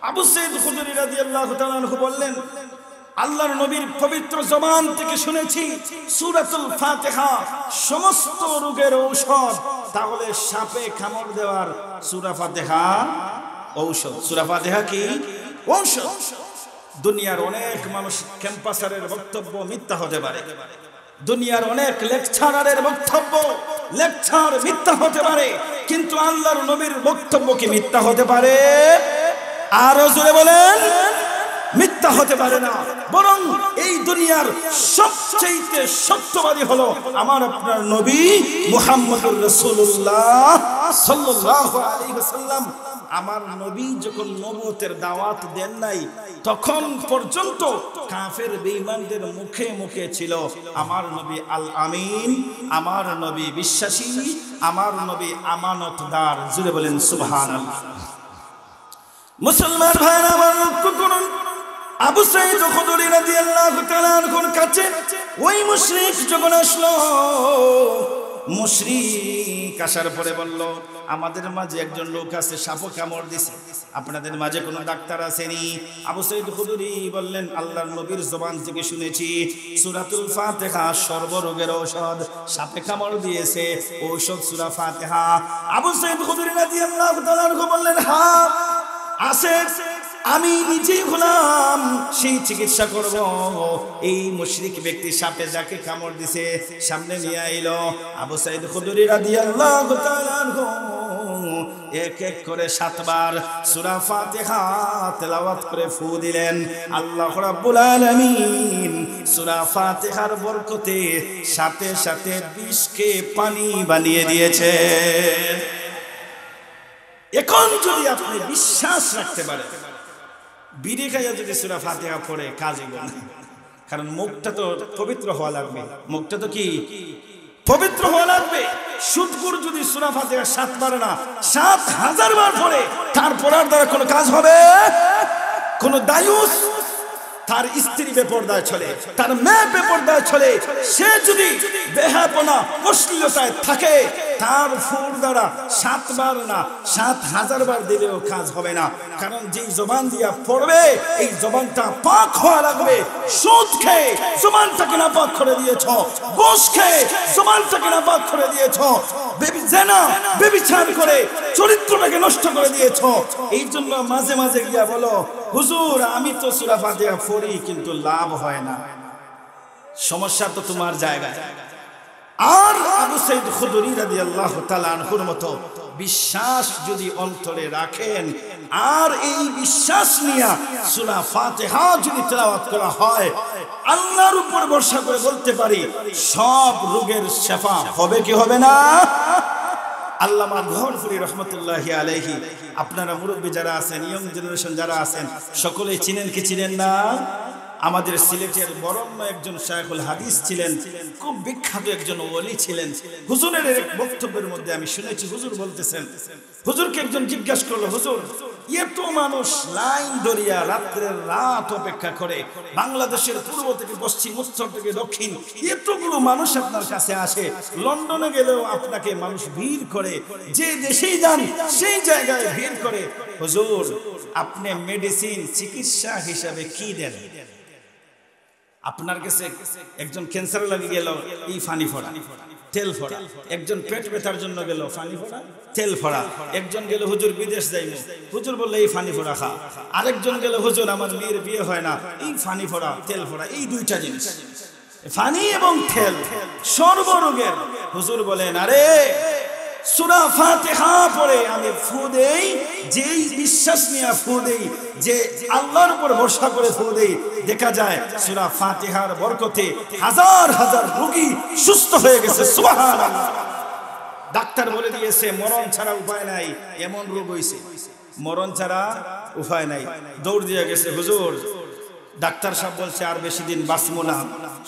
[SPEAKER 1] আবু সাঈদ খুদরি রাদিয়াল্লাহু তাআলা আনহু বললেন, আল্লাহর নবীর পবিত্র জবান থেকে শুনেছি সূরাতুল ফাতিহা সমস্ত রোগের ঔষধ। তাহলে সাপে কামড় দেওয়ার সূরা ফাতিহা ঔষধ। সূরা ফাতিহা কি? ঔষধ। দুনিয়ার অনেক মানুষ ক্যাম্পাসারের বক্তব্য মিথ্যা হতে পারে, দুনিয়ার অনেক লেকচারারের বক্তব্য লেকচার মিথ্যা হতে পারে, কিন্তু আল্লাহর নবীর বক্তব্য কি মিথ্যা হতে পারে? আরো জোরে বলেন, মিথ্যা হতে পারে না। বরং এই দুনিয়ার সবচেয়ে সত্যবাদী হলো আমার আপনার নবী মুহাম্মদুর রাসূলুল্লাহ সাল্লাল্লাহু আলাইহি ওয়াসাল্লাম। আমার নবী যখন নবুয়তের দাওয়াত দেন নাই, তখন পর্যন্ত কাফের বেঈমানদের মুখে মুখে ছিল আমার নবী আল আমিন, আমার নবী বিশ্বাসী, আমার নবী আমানতদার। জুড়ে বলেন সুবহানাল্লাহ। মুসলমান ভাইরা আমার লক্ষ্য করুন, আবু সাঈদ খুদরি রাদিয়াল্লাহু তাআলা আনহুর কাছে ওই মুশরিক যখন আসলো, মুশরিক আসার পরে বলল, আমাদের মাঝে একজন লোক আছে সাপে কামড় দিছে, আপনাদের মাঝে কোনো ডাক্তার আসেনি? আবু সাঈদ খুদরি বললেন, আল্লাহর নবীর জবান থেকে শুনেছি সূরাতুল ফাতিহা সর্বরোগের ঔষধ। সাপে কামড় দিয়েছে, ঔষধ সূরা ফাতিহা। আবু সাঈদ খুদরি রাদিয়াল্লাহু তাআলা আনহু বললেন, হ্যাঁ আছে, আমি নিজেই হলাম সেই চিকিৎসা করব। এই মুশরিক ব্যক্তি সাপে যাকে কামড় দিছে সামনে নিয়ে আইলো। আবু সাঈদ খুদরি রাদিয়াল্লাহু তাআলা আনহু এক এক করে 7 বার সূরা ফাতিহা তেলাওয়াত করে ফু দিলেন। আল্লাহ রাব্বুল আলামিন সূরা ফাতিহার বরকতে সাথে সাথে বিষকে পানি বানিয়ে দিয়েছে। এখন যদি আপনি বিশ্বাস রাখতে পারেন, বিড়ি খাইয়া যদি সূরা ফাতিহা পড়ে কাজে না, কারণ মুখটা তো পবিত্র হওয়া লাগবে। মুখটা তো কি পবিত্র হওয়া লাগবে। সুদগুর যদি সূরা ফাতিহা 7 বার না 7000 বার পড়ে, তার পড়ার দ্বারা কোনো কাজ হবে? কোন দায়ুস তার স্ত্রী বেপরদায় চলে, তার মেয়ে বেপরদায় চলে, সে যদি বেহাপনা অশ্লীলতায় থাকে, তার ফুর দ্বারা 7 বার না 7000 বার দিলেও কাজ হবে না। কারণ যেই জবান দিয়া পড়বে, এই জবানটা পাক হওয়া লাগবে। সুদ খেয়ে জবানটাকে নাপাক করে দিয়েছ, ঘুষ খেয়ে জবানটাকে নাপাক করে দিয়েছ, ব্যভিচার করে চরিত্রটাকে নষ্ট করে দিয়েছ। এই জন্য মাঝে মাঝে গিয়া বলো, হুজুর আমি তো সূরা ফাতিহা পড়ি কিন্তু লাভ হয় না। সমস্যা তো তোমার জায়গায়। আর আবু সাঈদ খুদরি রাদিয়াল্লাহু তাআলা আনহুর মতো বিশ্বাস যদি অন্তরে রাখেন, আর এই বিশ্বাস নিয়ে সূরা ফাতিহা যদি তেলাওয়াত করা হয়, আল্লাহর উপর ভরসা করে বলতে পারি সব রোগের শিফা হবে কি হবে না? আল্লামা গফুরি রাহমাতুল্লাহি আলাইহি, আপনারা মুরব্বী যারা আছেন, ইয়ং জেনারেশন যারা আছেন, সকলেই চিনেন কি চিনেন না? আমাদের সিলেটের বরণ্য একজন শায়খুল হাদিস ছিলেন, খুব বিখ্যাত একজন ওলি ছিলেন। হুজুরের এক বক্তব্যের মধ্যে আমি শুনেছি, হুজুর বলতেছেন, হুজুরকে একজন জিজ্ঞাসা করলো, হুজুর এত মানুষ লাইন ধরিয়া রাত্রের রাত অপেক্ষা করে, বাংলাদেশের পূর্ব থেকে পশ্চিম, উত্তর থেকে দক্ষিণ, এতগুলো মানুষ আপনার কাছে আসে, লন্ডনে গেলেও আপনাকে মানুষ ভিড় করে, যে দেশেই যান সেই জায়গায় ভিড় করে, হুজুর আপনি মেডিসিন চিকিৎসা হিসাবে কি দেন? আপনার কাছে একজন ক্যান্সার লাগে গেল, এই ফানি ফোড়া তেল ফোড়া, একজন পেট ব্যথার জন্য গেল ফানি ফোড়া তেল ফোড়া, একজন গেল হুজুর বিদেশ যাইব, হুজুর বললে এই ফানি ফোড়া খা, আরেকজন গেল হুজুর আমার মেয়ের বিয়ে হয় না, এই ফানি ফোড়া তেল ফোড়া, এই দুইটা জিনিস ফানি এবং তেল সর্বরোগের। হুজুর বলেন, আরে সূরা ফাতিহা পড়ে আমি ফু দেই, যেই বিশ্বাস নিয়ে ফু দেই, যে আল্লাহর উপর ভরসা করে ফু দেই, দেখা যায় সূরা ফাতিহার বরকতে হাজার হাজার রোগী সুস্থ হয়ে গেছে। সুবহানাল্লাহ। ডাক্তার বলে দিয়েছে মরণ ছাড়া উপায় নাই, এমন রোগ হইছে মরণ ছাড়া উপায় নাই। দৌড় দিয়ে গেছে, হুজুর ডাক্তার সাহেব বলছে আর বেশি দিন বাঁচবো না,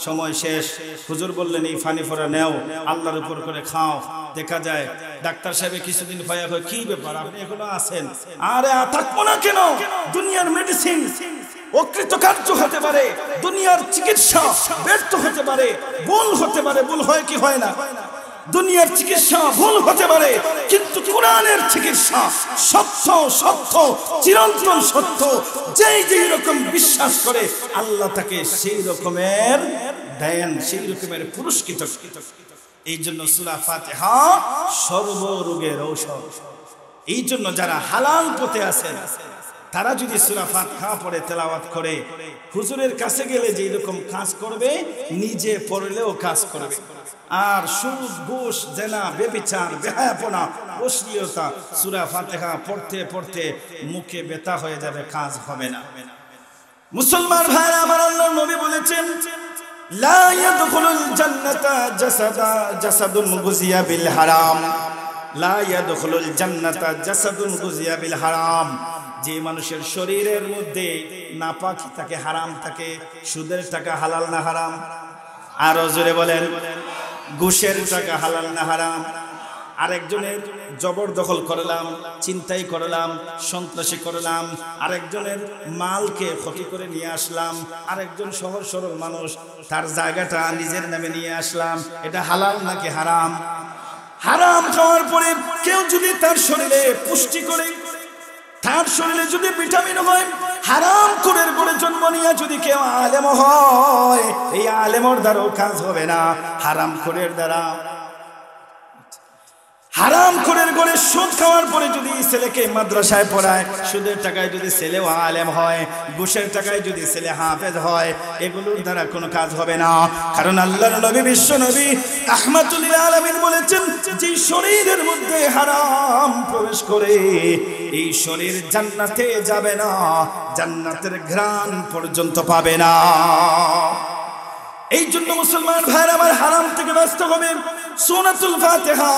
[SPEAKER 1] সময় শেষ। হুজুর বললেন এই ফানি ফোড়া নেও, আল্লাহর উপর করে খাও। দেখা যায় ডাক্তার সাহেব কিছুদিন ভয়া হয়, কি ব্যাপার আপনি এখনো আছেন? আরে থাকবো না কেন? দুনিয়ার মেডিসিন অকৃতকার্য হতে পারে, দুনিয়ার চিকিৎসা ব্যর্থ হতে পারে, ভুল হতে পারে। ভুল হয় কি হয় না? দুনিয়ার চিকিৎসা ভুল হতে পারে, কিন্তু কোরআনের চিকিৎসা সত্য, সত্য, চিরন্তন সত্য। যেই রকম বিশ্বাস করে আল্লাহ তাকে সেই রকমের দেন, সেই রকমের পুরস্কৃত। এই জন্য সূরা ফাতিহা সর্বরোগের ঔষধ। এই জন্য যারা হালাল পথে আছেন তারা যদি সূরা ফাতিহা পড়ে তেলাওয়াত করে, হুজুরের কাছে গেলে যেই রকম কাজ করবে নিজে পড়লেও কাজ করবে। আর সুদ, ঘুষ, জেনা, ব্যভিচার, বেহায়াপনা, অশ্লীলতা সূরা ফাতিহা পড়তে পড়তে মুখে ব্যথা হয়ে যাবে, কাজ হবে না। মুসলমান ভাইরা আমার, আল্লাহর নবী বলেছেন লা ইয়াদখুলুল জান্নাতা জাসাদুন গুজিয়া বিল হারাম। লা ইয়াদখুলুল জান্নাতা জাসাদুন গুজিয়া বিল হারাম। যে মানুষের শরীরের মধ্যে নাপাক থাকে, হারাম থাকে। সুদের টাকা হালাল না হারাম? আরো জোরে বলেন। ঘুষের টাকা হালাল না হারাম? আরেকজনের জবরদখল করলাম, চিন্তাই করলাম, সন্ত্রাসী করলাম, আরেকজনের মালকে ক্ষতি করে নিয়ে আসলাম, আরেকজন সহজ সরল মানুষ তার জায়গাটা নিজের নামে নিয়ে আসলাম, এটা হালাল নাকি হারাম? হারাম খাওয়ার পরে কেউ যদি তার শরীরে পুষ্টি করে, তার শরীরে যদি ভিটামিন হয়, হারাম করে গড়ে জন্ম নিয়ে যদি কেউ আলেম হয়, এই আলেমর দ্বারাও কাজ হবে না। হারাম করে দ্বারা, হারাম করে গড়ে সুদ খাওয়ার পরে যদি ছেলেকে মাদ্রাসায় পড়ায়, সুদের টাকায় যদি ছেলেও আলেম হয়, ঘুষের টাকায় যদি ছেলে হাফেজ হয়, এগুলোর দ্বারা কোনো কাজ হবে না। কারণ আল্লাহর নবী, বিশ্ব নবী রাহমাতুল লিল আলামিন বলেছেন, যে শরীরের মধ্যে হারাম প্রবেশ করে এই শরীর জান্নাতে যাবে না, জান্নাতের ঘ্রাণ পর্যন্ত পাবে না। এই জন্য মুসলমান ভাইরা আমার, হারাম থেকে বাঁচতে হবে। সূরাতুল ফাতিহা,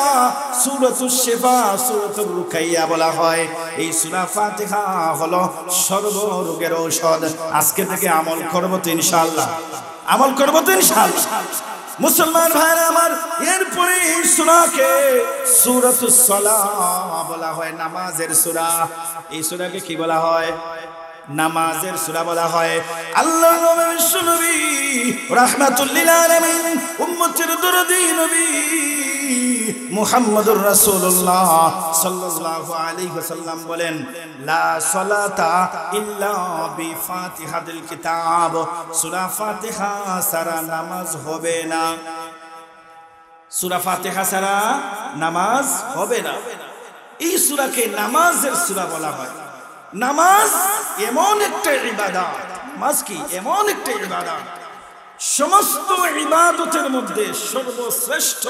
[SPEAKER 1] সূরাতুশ শিফা, সূরাতুর রুকাইয়া বলা হয়। এই সূরা ফাতিহা হলো সর্বরোগের ঔষধ। আজকে থেকে আমল করব তো ইনশাআল্লাহ, আমল করব তো ইনশাআল্লাহ। মুসলমান ভাইরা আমার, এরপরে এই সূরাকে সূরাতুস সালাহ বলা হয়, নামাজের সূরা। এই সূরাকে কি বলা হয়? নামাজের সূরা বলা হয়। আল্লাহর নবী, বিশ্ব নবী রাহমাতুল লিল আলামিন, উম্মতের দরদি নবী মুহাম্মদুর রাসূলুল্লাহ সাল্লাল্লাহু আলাইহি ওয়াসাল্লাম বলেন, লা সালাতা ইল্লা বিফাতিহাতিল কিতাব। সূরা ফাতিহা ছাড়া নামাজ হবে না। সূরা ফাতিহা ছাড়া নামাজ হবে না। এই সূরাকে নামাজের সূরা বলা হয়। নামাজ এমন একটা ইবাদত, নামাজ কি এমন একটা ইবাদত, সমস্ত ইবাদতের মধ্যে সর্বশ্রেষ্ঠ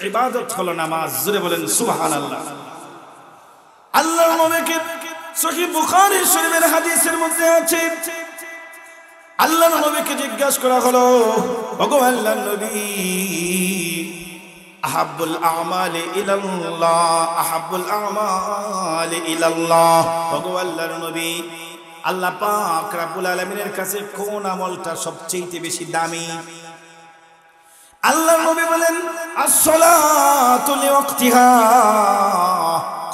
[SPEAKER 1] ইবাদত হলো নামাজ। জোরে বলেন সুবহানাল্লাহ। আল্লাহর নবীকে সহিহ বুখারী শরীফের হাদিসের মধ্যে আছে, আল্লাহর নবীকে জিজ্ঞাসা করা হলো, ওগো আল্লাহর নবী, আহাব্বুল আমালি ইলাল্লাহ, আহাব্বুল আমালি ইলাল্লাহ, ওগো আল্লাহর নবী, আল্লাহ পাক রব্বুল আলামিনের কাছে কোন আমলটা সবচেয়ে বেশি দামি? আল্লাহর নবী বলেন, আস-সালাতু লিওয়াক্তিহা।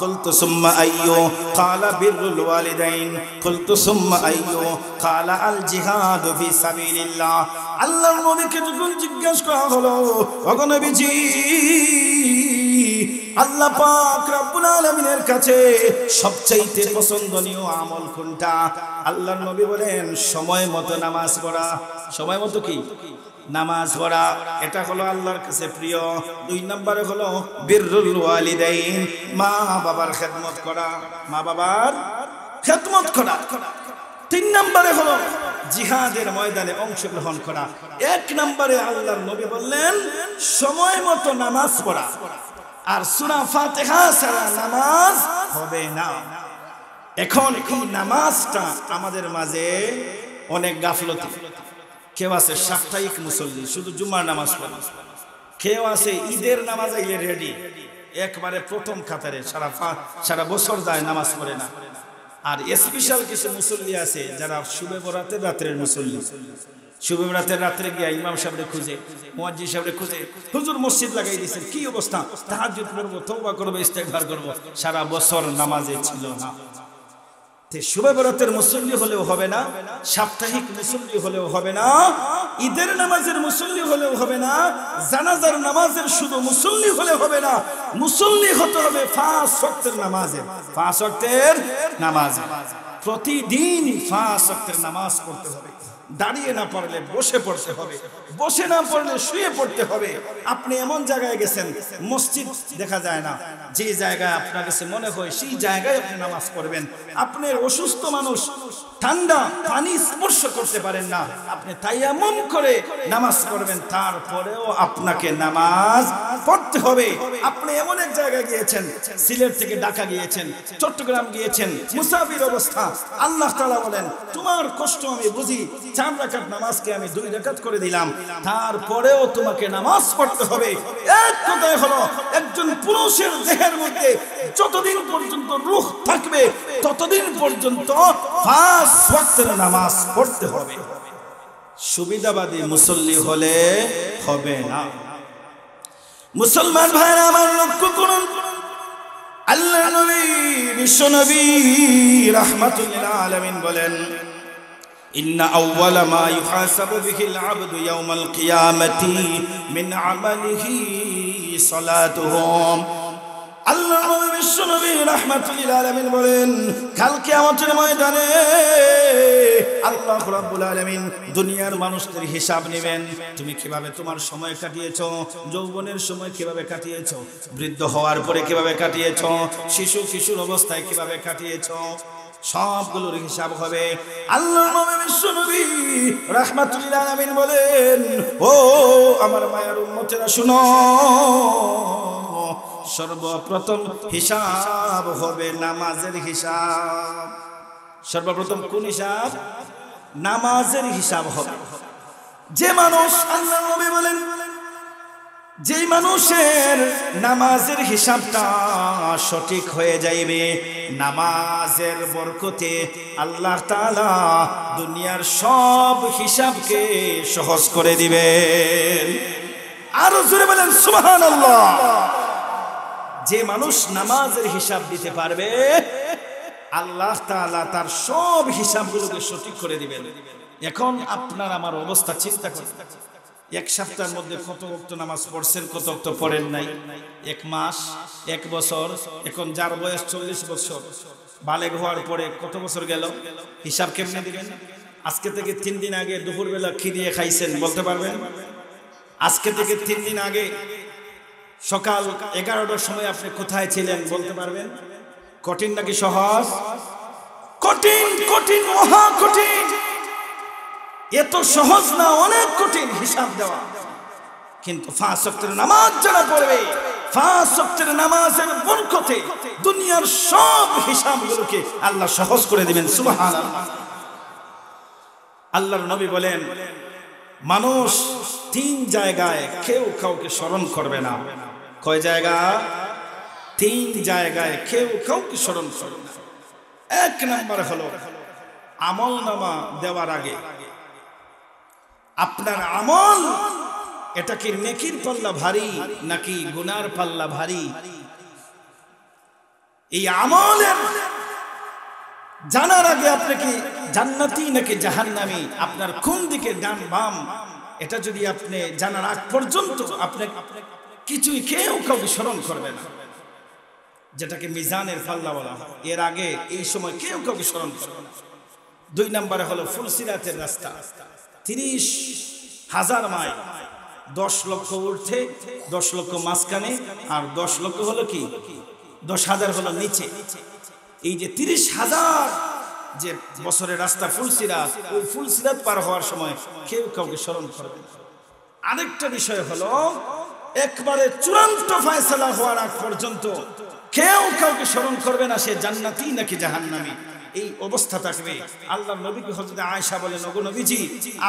[SPEAKER 1] قلت ثم أيو قال بر الوالدين قلت ثم أيو قال الجهاد في سبيل الله। আল্লাহর নবীকে যখন জিজ্ঞাসা করা হলো, ওগো নবীজি, আল্লাহ পাক রব্বুল আলামিনের কাছে সবচেয়ে পছন্দনীয় আমল কোনটা? আল্লাহর নবী বলেন, সময় মতো নামাজ পড়া। সময় মতো কি? নামাজ পড়া। এটা হলো আল্লাহর কাছে প্রিয়। 2 নম্বরে হলো বিররুল ওয়ালিদাইন, মা বাবার খেদমত করা, মা বাবার খেদমত করা। 3 নম্বরে হলো জিহাদের ময়দানে অংশগ্রহণ করা। 1 নম্বরে আল্লাহর নবী বললেন সময় মতো নামাজ পড়া। আর সূরা ফাতিহা ছাড়া নামাজ হবে না। এখন এই নামাজটা আমাদের মাঝে অনেক গাফলতি। কেউ আছে সাপ্তাহিক মুসল্লি, শুধু জুমার নামাজ পড়ে। কেউ আছে ঈদের নামাজ আইলে রেডি, একবারে প্রথম কাতারে, সারা বছর যায় নামাজ পড়ে না। আর স্পেশাল কিছু মুসল্লি আছে যারা শুবে বরাতের রাতের মুসল্লি। শুবে বরাতের রাত্রে গিয়া ইমাম সাহেবরে খুঁজে, মুয়াজ্জিন সাহেবরে খুঁজে, হুজুর মসজিদ লাগাই দিয়েছেন, কি অবস্থা, তাহাজ্জুদ পড়বো, তওবা করবো, ইস্তেগফার করবো, সারা বছর নামাজে ছিল না। শুবে বরাতের মুসল্লি হলেও হবে না, সাপ্তাহিক মুসল্লি হলেও হবে না, ঈদের নামাজের মুসল্লি হলেও হবে না, জানাজার নামাজের শুধু মুসল্লি হলে হবে না, মুসল্লি হতে হবে 5 ওয়াক্তের নামাজে। 5 ওয়াক্তের নামাজে প্রতিদিন 5 ওয়াক্তের নামাজ পড়তে হবে। দাঁড়িয়ে না পড়লে বসে পড়তে হবে, বসে না পড়লে শুয়ে পড়তে হবে। আপনি এমন জায়গায় গেছেন মসজিদ দেখা যায় না, যে জায়গায় আপনার কাছে মনে হয় সেই জায়গায় আপনি নামাজ পড়বেন। আপনি অসুস্থ মানুষ, ঠান্ডা পানি স্পর্শ করতে পারেন না, আপনি তায়াম্মুম করে নামাজ পড়বেন, তারপরেও আপনাকে নামাজ পড়তে হবে। আপনি এমন এক জায়গায় গিয়েছেন, সিলেট থেকে ঢাকা গিয়েছেন, চট্টগ্রাম গিয়েছেন, মুসাফির অবস্থা, আল্লাহ তাআলা বলেন তোমার কষ্ট আমি বুঝি, 4 রাকাত নামাজকে আমি 2 রাকাত করে দিলাম, তারপরেও তোমাকে নামাজ পড়তে হবে। এক কথায় হলো একজন পুরুষের দেহের মধ্যে যতদিন পর্যন্ত রূহ থাকবে ততদিন পর্যন্ত 5 ওয়াক্তের নামাজ পড়তে হবে। সুবিধাবাদী মুসল্লি হলে হবে না। মুসলমান ভাইরা আমার লক্ষ্য করুন, আল্লাহ নবী বিশ্ব নবী রাহমাতুল লিল আলামিন বলেন, ইন্না আউওয়ালা মা ইউহাসাবু বিহিল আবদু ইয়াউমাল কিয়ামাতি মিন আমালিহি সালাতুহুম। আল্লাহ নবী বিশ্ব নবী রাহমাতুল লিল আলামিন বলেন, কাল কিয়ামতের ময়দানে আল্লাহ রাব্বুল আলামিন দুনিয়ার মানুষদের হিসাব নেবেন। তুমি কিভাবে তোমার সময় কাটিয়েছো, যৌবনের সময় কিভাবে কাটিয়েছো, বৃদ্ধ হওয়ার পরে কিভাবে কাটিয়েছো, কিশোর অবস্থায় কিভাবে কাটিয়েছো, সবগুলোর হিসাব হবে। আল্লাহ নবী বিশ্ব নবী রাহমাতুল লিল আলামিন বলেন, ও আমার মায়ের উম্মতেরা শুনো, সর্বপ্রথম হিসাব হবে নামাজের হিসাব। সর্বপ্রথম কোন হিসাব? নামাজের হিসাব হবে। যে মানুষ, আল্লাহ নবী বলেন, যে মানুষের নামাজের হিসাবটা সঠিক হয়ে যাইবে, নামাজের বরকতে আল্লাহ তাআলা দুনিয়ার সব হিসাবকে সহজ করে দিবেন। আরো জোরে বলেন সুবহানাল্লাহ। যে মানুষ নামাজের হিসাব দিতে পারবে আল্লাহ তাআলা তার সব হিসাবগুলোকে সঠিক করে দিবেন। এখন আপনার আমার অবস্থা চিন্তা করুন, এক সপ্তাহের মধ্যে কত ওয়াক্ত নামাজ পড়ছেন, কত ওয়াক্ত পড়েন নাই, 1 মাস, 1 বছর, এখন যার বয়স 40 বছর, বালেগ হওয়ার পরে কত বছর গেল, হিসাব কেমনে দিবেন? আজকে থেকে 3 দিন আগে দুপুরবেলা কি দিয়ে খাইছেন বলতে পারবেন? আজকে থেকে 3 দিন আগে সকাল 11টার সময় আপনি কোথায় ছিলেন বলতে পারবেন? কঠিন নাকি সহজ? কঠিন, কঠিন, মহা কঠিন। এত সহজ না, অনেক কঠিন হিসাব দেওয়া। কিন্তু 5 ওয়াক্তের নামাজ যারা পড়বে, 5 ওয়াক্তের নামাজের বরকতে দুনিয়ার সব হিসাবগুলোকে আল্লাহ সহজ করে দিবেন। সুবহানাল্লাহ। আল্লাহর নবী বলেন, মানুষ 3 জায়গায় কেউ কাউকে স্মরণ করবে না। কয় জায়গা? 3 জায়গায় কেউ কাউকে স্মরণ করবে না। 1 নাম্বার হলো আমলনামা দেওয়ার আগে আপনার আমল, এটা কি নেকির পাল্লা ভারী নাকি গুনার পাল্লা ভারী? এই আমলের জানার আগে আপনি কি জান্নাতি নাকি জাহান্নামী, আপনার কোন দিকে ডান বাম, এটা যদি আপনি জানার আগ পর্যন্ত আপনি কিছুই কেউ কাউকে স্মরণ করবে না, যেটাকে মিজানের পাল্লা বলা হয়, এর আগে এই সময় কেউ কাউকে স্মরণ করবে না। 2 নম্বরে হলো ফুলসিরাতের রাস্তা, 30,000 মাইল, 10 লক্ষ উঠে, 10 লক্ষ মাঝখানে, আর 10 লক্ষ হলো কি, 10,000 হলো নিচে। এই যে 30,000 যে বছরের রাস্তা ফুলসিরাত, ওই ফুলসিরাত পার হওয়ার সময় কেউ কাউকে স্মরণ করবে না। আরেকটা বিষয় হলো, একবারে চূড়ান্ত ফয়সালা হওয়ার আগ পর্যন্ত কেউ কাউকে স্মরণ করবে না, সে জান্নাতি নাকি জাহান্নামী। এই অবস্থা থাকবে। আল্লাহর নবীকে হযরত আয়েশা বলেন, ওগো নবীজি,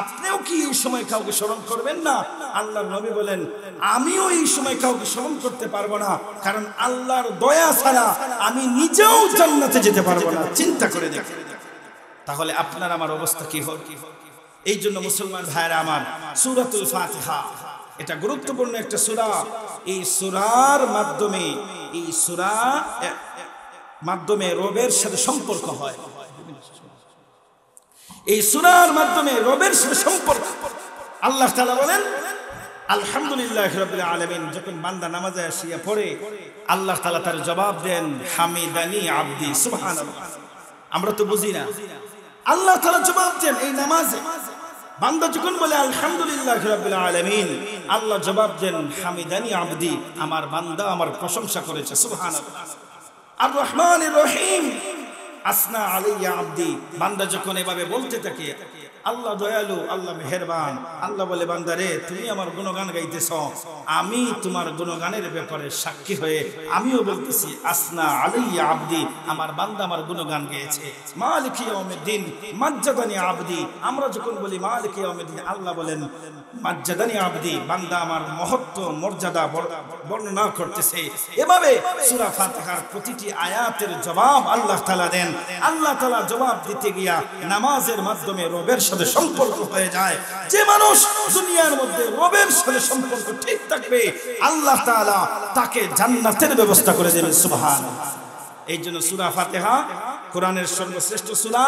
[SPEAKER 1] আপনিও কি এই সময় কাউকে স্মরণ করবেন না? আল্লাহর নবী বলেন, আমিও এই সময় কাউকে স্মরণ করতে পারবো না, কারণ আল্লাহর দয়া ছাড়া আমি নিজেও জান্নাতে যেতে পারবো না। চিন্তা করে দেখুন তাহলে আপনার আমার অবস্থা কি হবে। এই জন্য মুসলমান ভাইরা আমার, সূরাতুল ফাতিহা এটা গুরুত্বপূর্ণ একটা সূরা। এই সূরার মাধ্যমে রবের সাথে সম্পর্ক হয়। এই সূরার মাধ্যমে রবের সাথে সম্পর্ক। আল্লাহ তাআলা বলেন, আলহামদুলিল্লাহি রাব্বিল আলামিন। যখন বান্দা নামাজে আসিয়া পড়ে, আল্লাহ তাআলা তার জবাব দেন, হামিদানি আবদি। সুবহানাল্লাহ। আমরা তো বুঝি না, আল্লাহ তাআলা জবাব দেন এই নামাজে। বান্দা যখন বলে আলহামদুলিল্লাহি রাব্বিল আলামিন, আল্লাহ জবাব দেন, হামিদানি আবদি, আমার বান্দা আমার প্রশংসা করেছে। সুবহানাল্লাহ। আর রহমানির রহিম, আসনা আলাইয়া আবদি। বান্দা যখন এভাবে বলতে থাকে, আল্লাহ দয়ালু, আল্লাহ মেহেরবান, আল্লাহ বলে, বান্দারে তুমি আমার গুণগান গাইতেছ, আমি তোমার গুণগানের ব্যাপারে সাক্ষী হয়ে আমিও বলতেছি, আসনা আলাইয়া আবদি, আমার বান্দা আমার গুণগান গেয়েছে। মালিক ইয়াউমিদ্দিন, মাজ্জাদানি আবদি। আমরা যখন বলি মালিক ইয়াউমিদ্দিন, আল্লাহ বলেন মাজ্জাদানি আবদি, বান্দা আমার মহত্ব মর্যাদা বর্ণনা করতেছে। এভাবে সূরা ফাতিহার প্রতিটি আয়াতের জবাব আল্লাহ তাআলা দেন। আল্লাহ তাআলা জবাব দিতে গিয়া নামাজের মাধ্যমে রবের সাথে সম্পর্ক হয়ে যায়। যে মানুষ দুনিয়ার মধ্যে রবের সাথে সম্পর্ক ঠিক থাকবে, আল্লাহ তাআলা তাকে জান্নাতের ব্যবস্থা করে দেবেন। সুবহানাল্লাহ। এই জন্য সূরা ফাতিহা কোরআনের সর্বশ্রেষ্ঠ সূরা।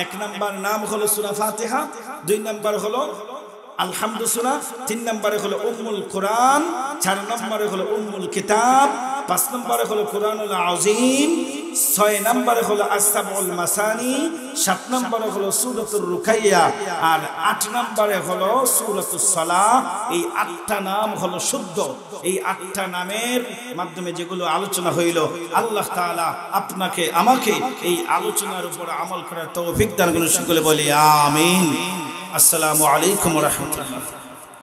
[SPEAKER 1] 1 নাম্বার নাম হলো সূরা ফাতিহা, 2 নাম্বার হলো আলহামদু সূরা, 3 নম্বরে হলো উম্মুল কোরআন, 4 নম্বরে হলো উম্মুল কিতাব, 5 নম্বরে হলো কোরআনুল আযীম, 6 নম্বরে হলো আস-সাবউল মাসানি, 7 নম্বরে হলো সূরাতুর রুকাইয়া, আর 8 নম্বরে হলো সূরাতুস সালাহ। এই 8টা নাম হলো শুদ্ধ। এই 8টা নামের মাধ্যমে যেগুলো আলোচনা হইল, আল্লাহ তাআলা আপনাকে আমাকে এই আলোচনার উপর আমল করার তৌফিক দান করুন। সকলে বলি আমিন। আসসালামু আলাইকুম ওয়া রাহমাতুল্লাহ।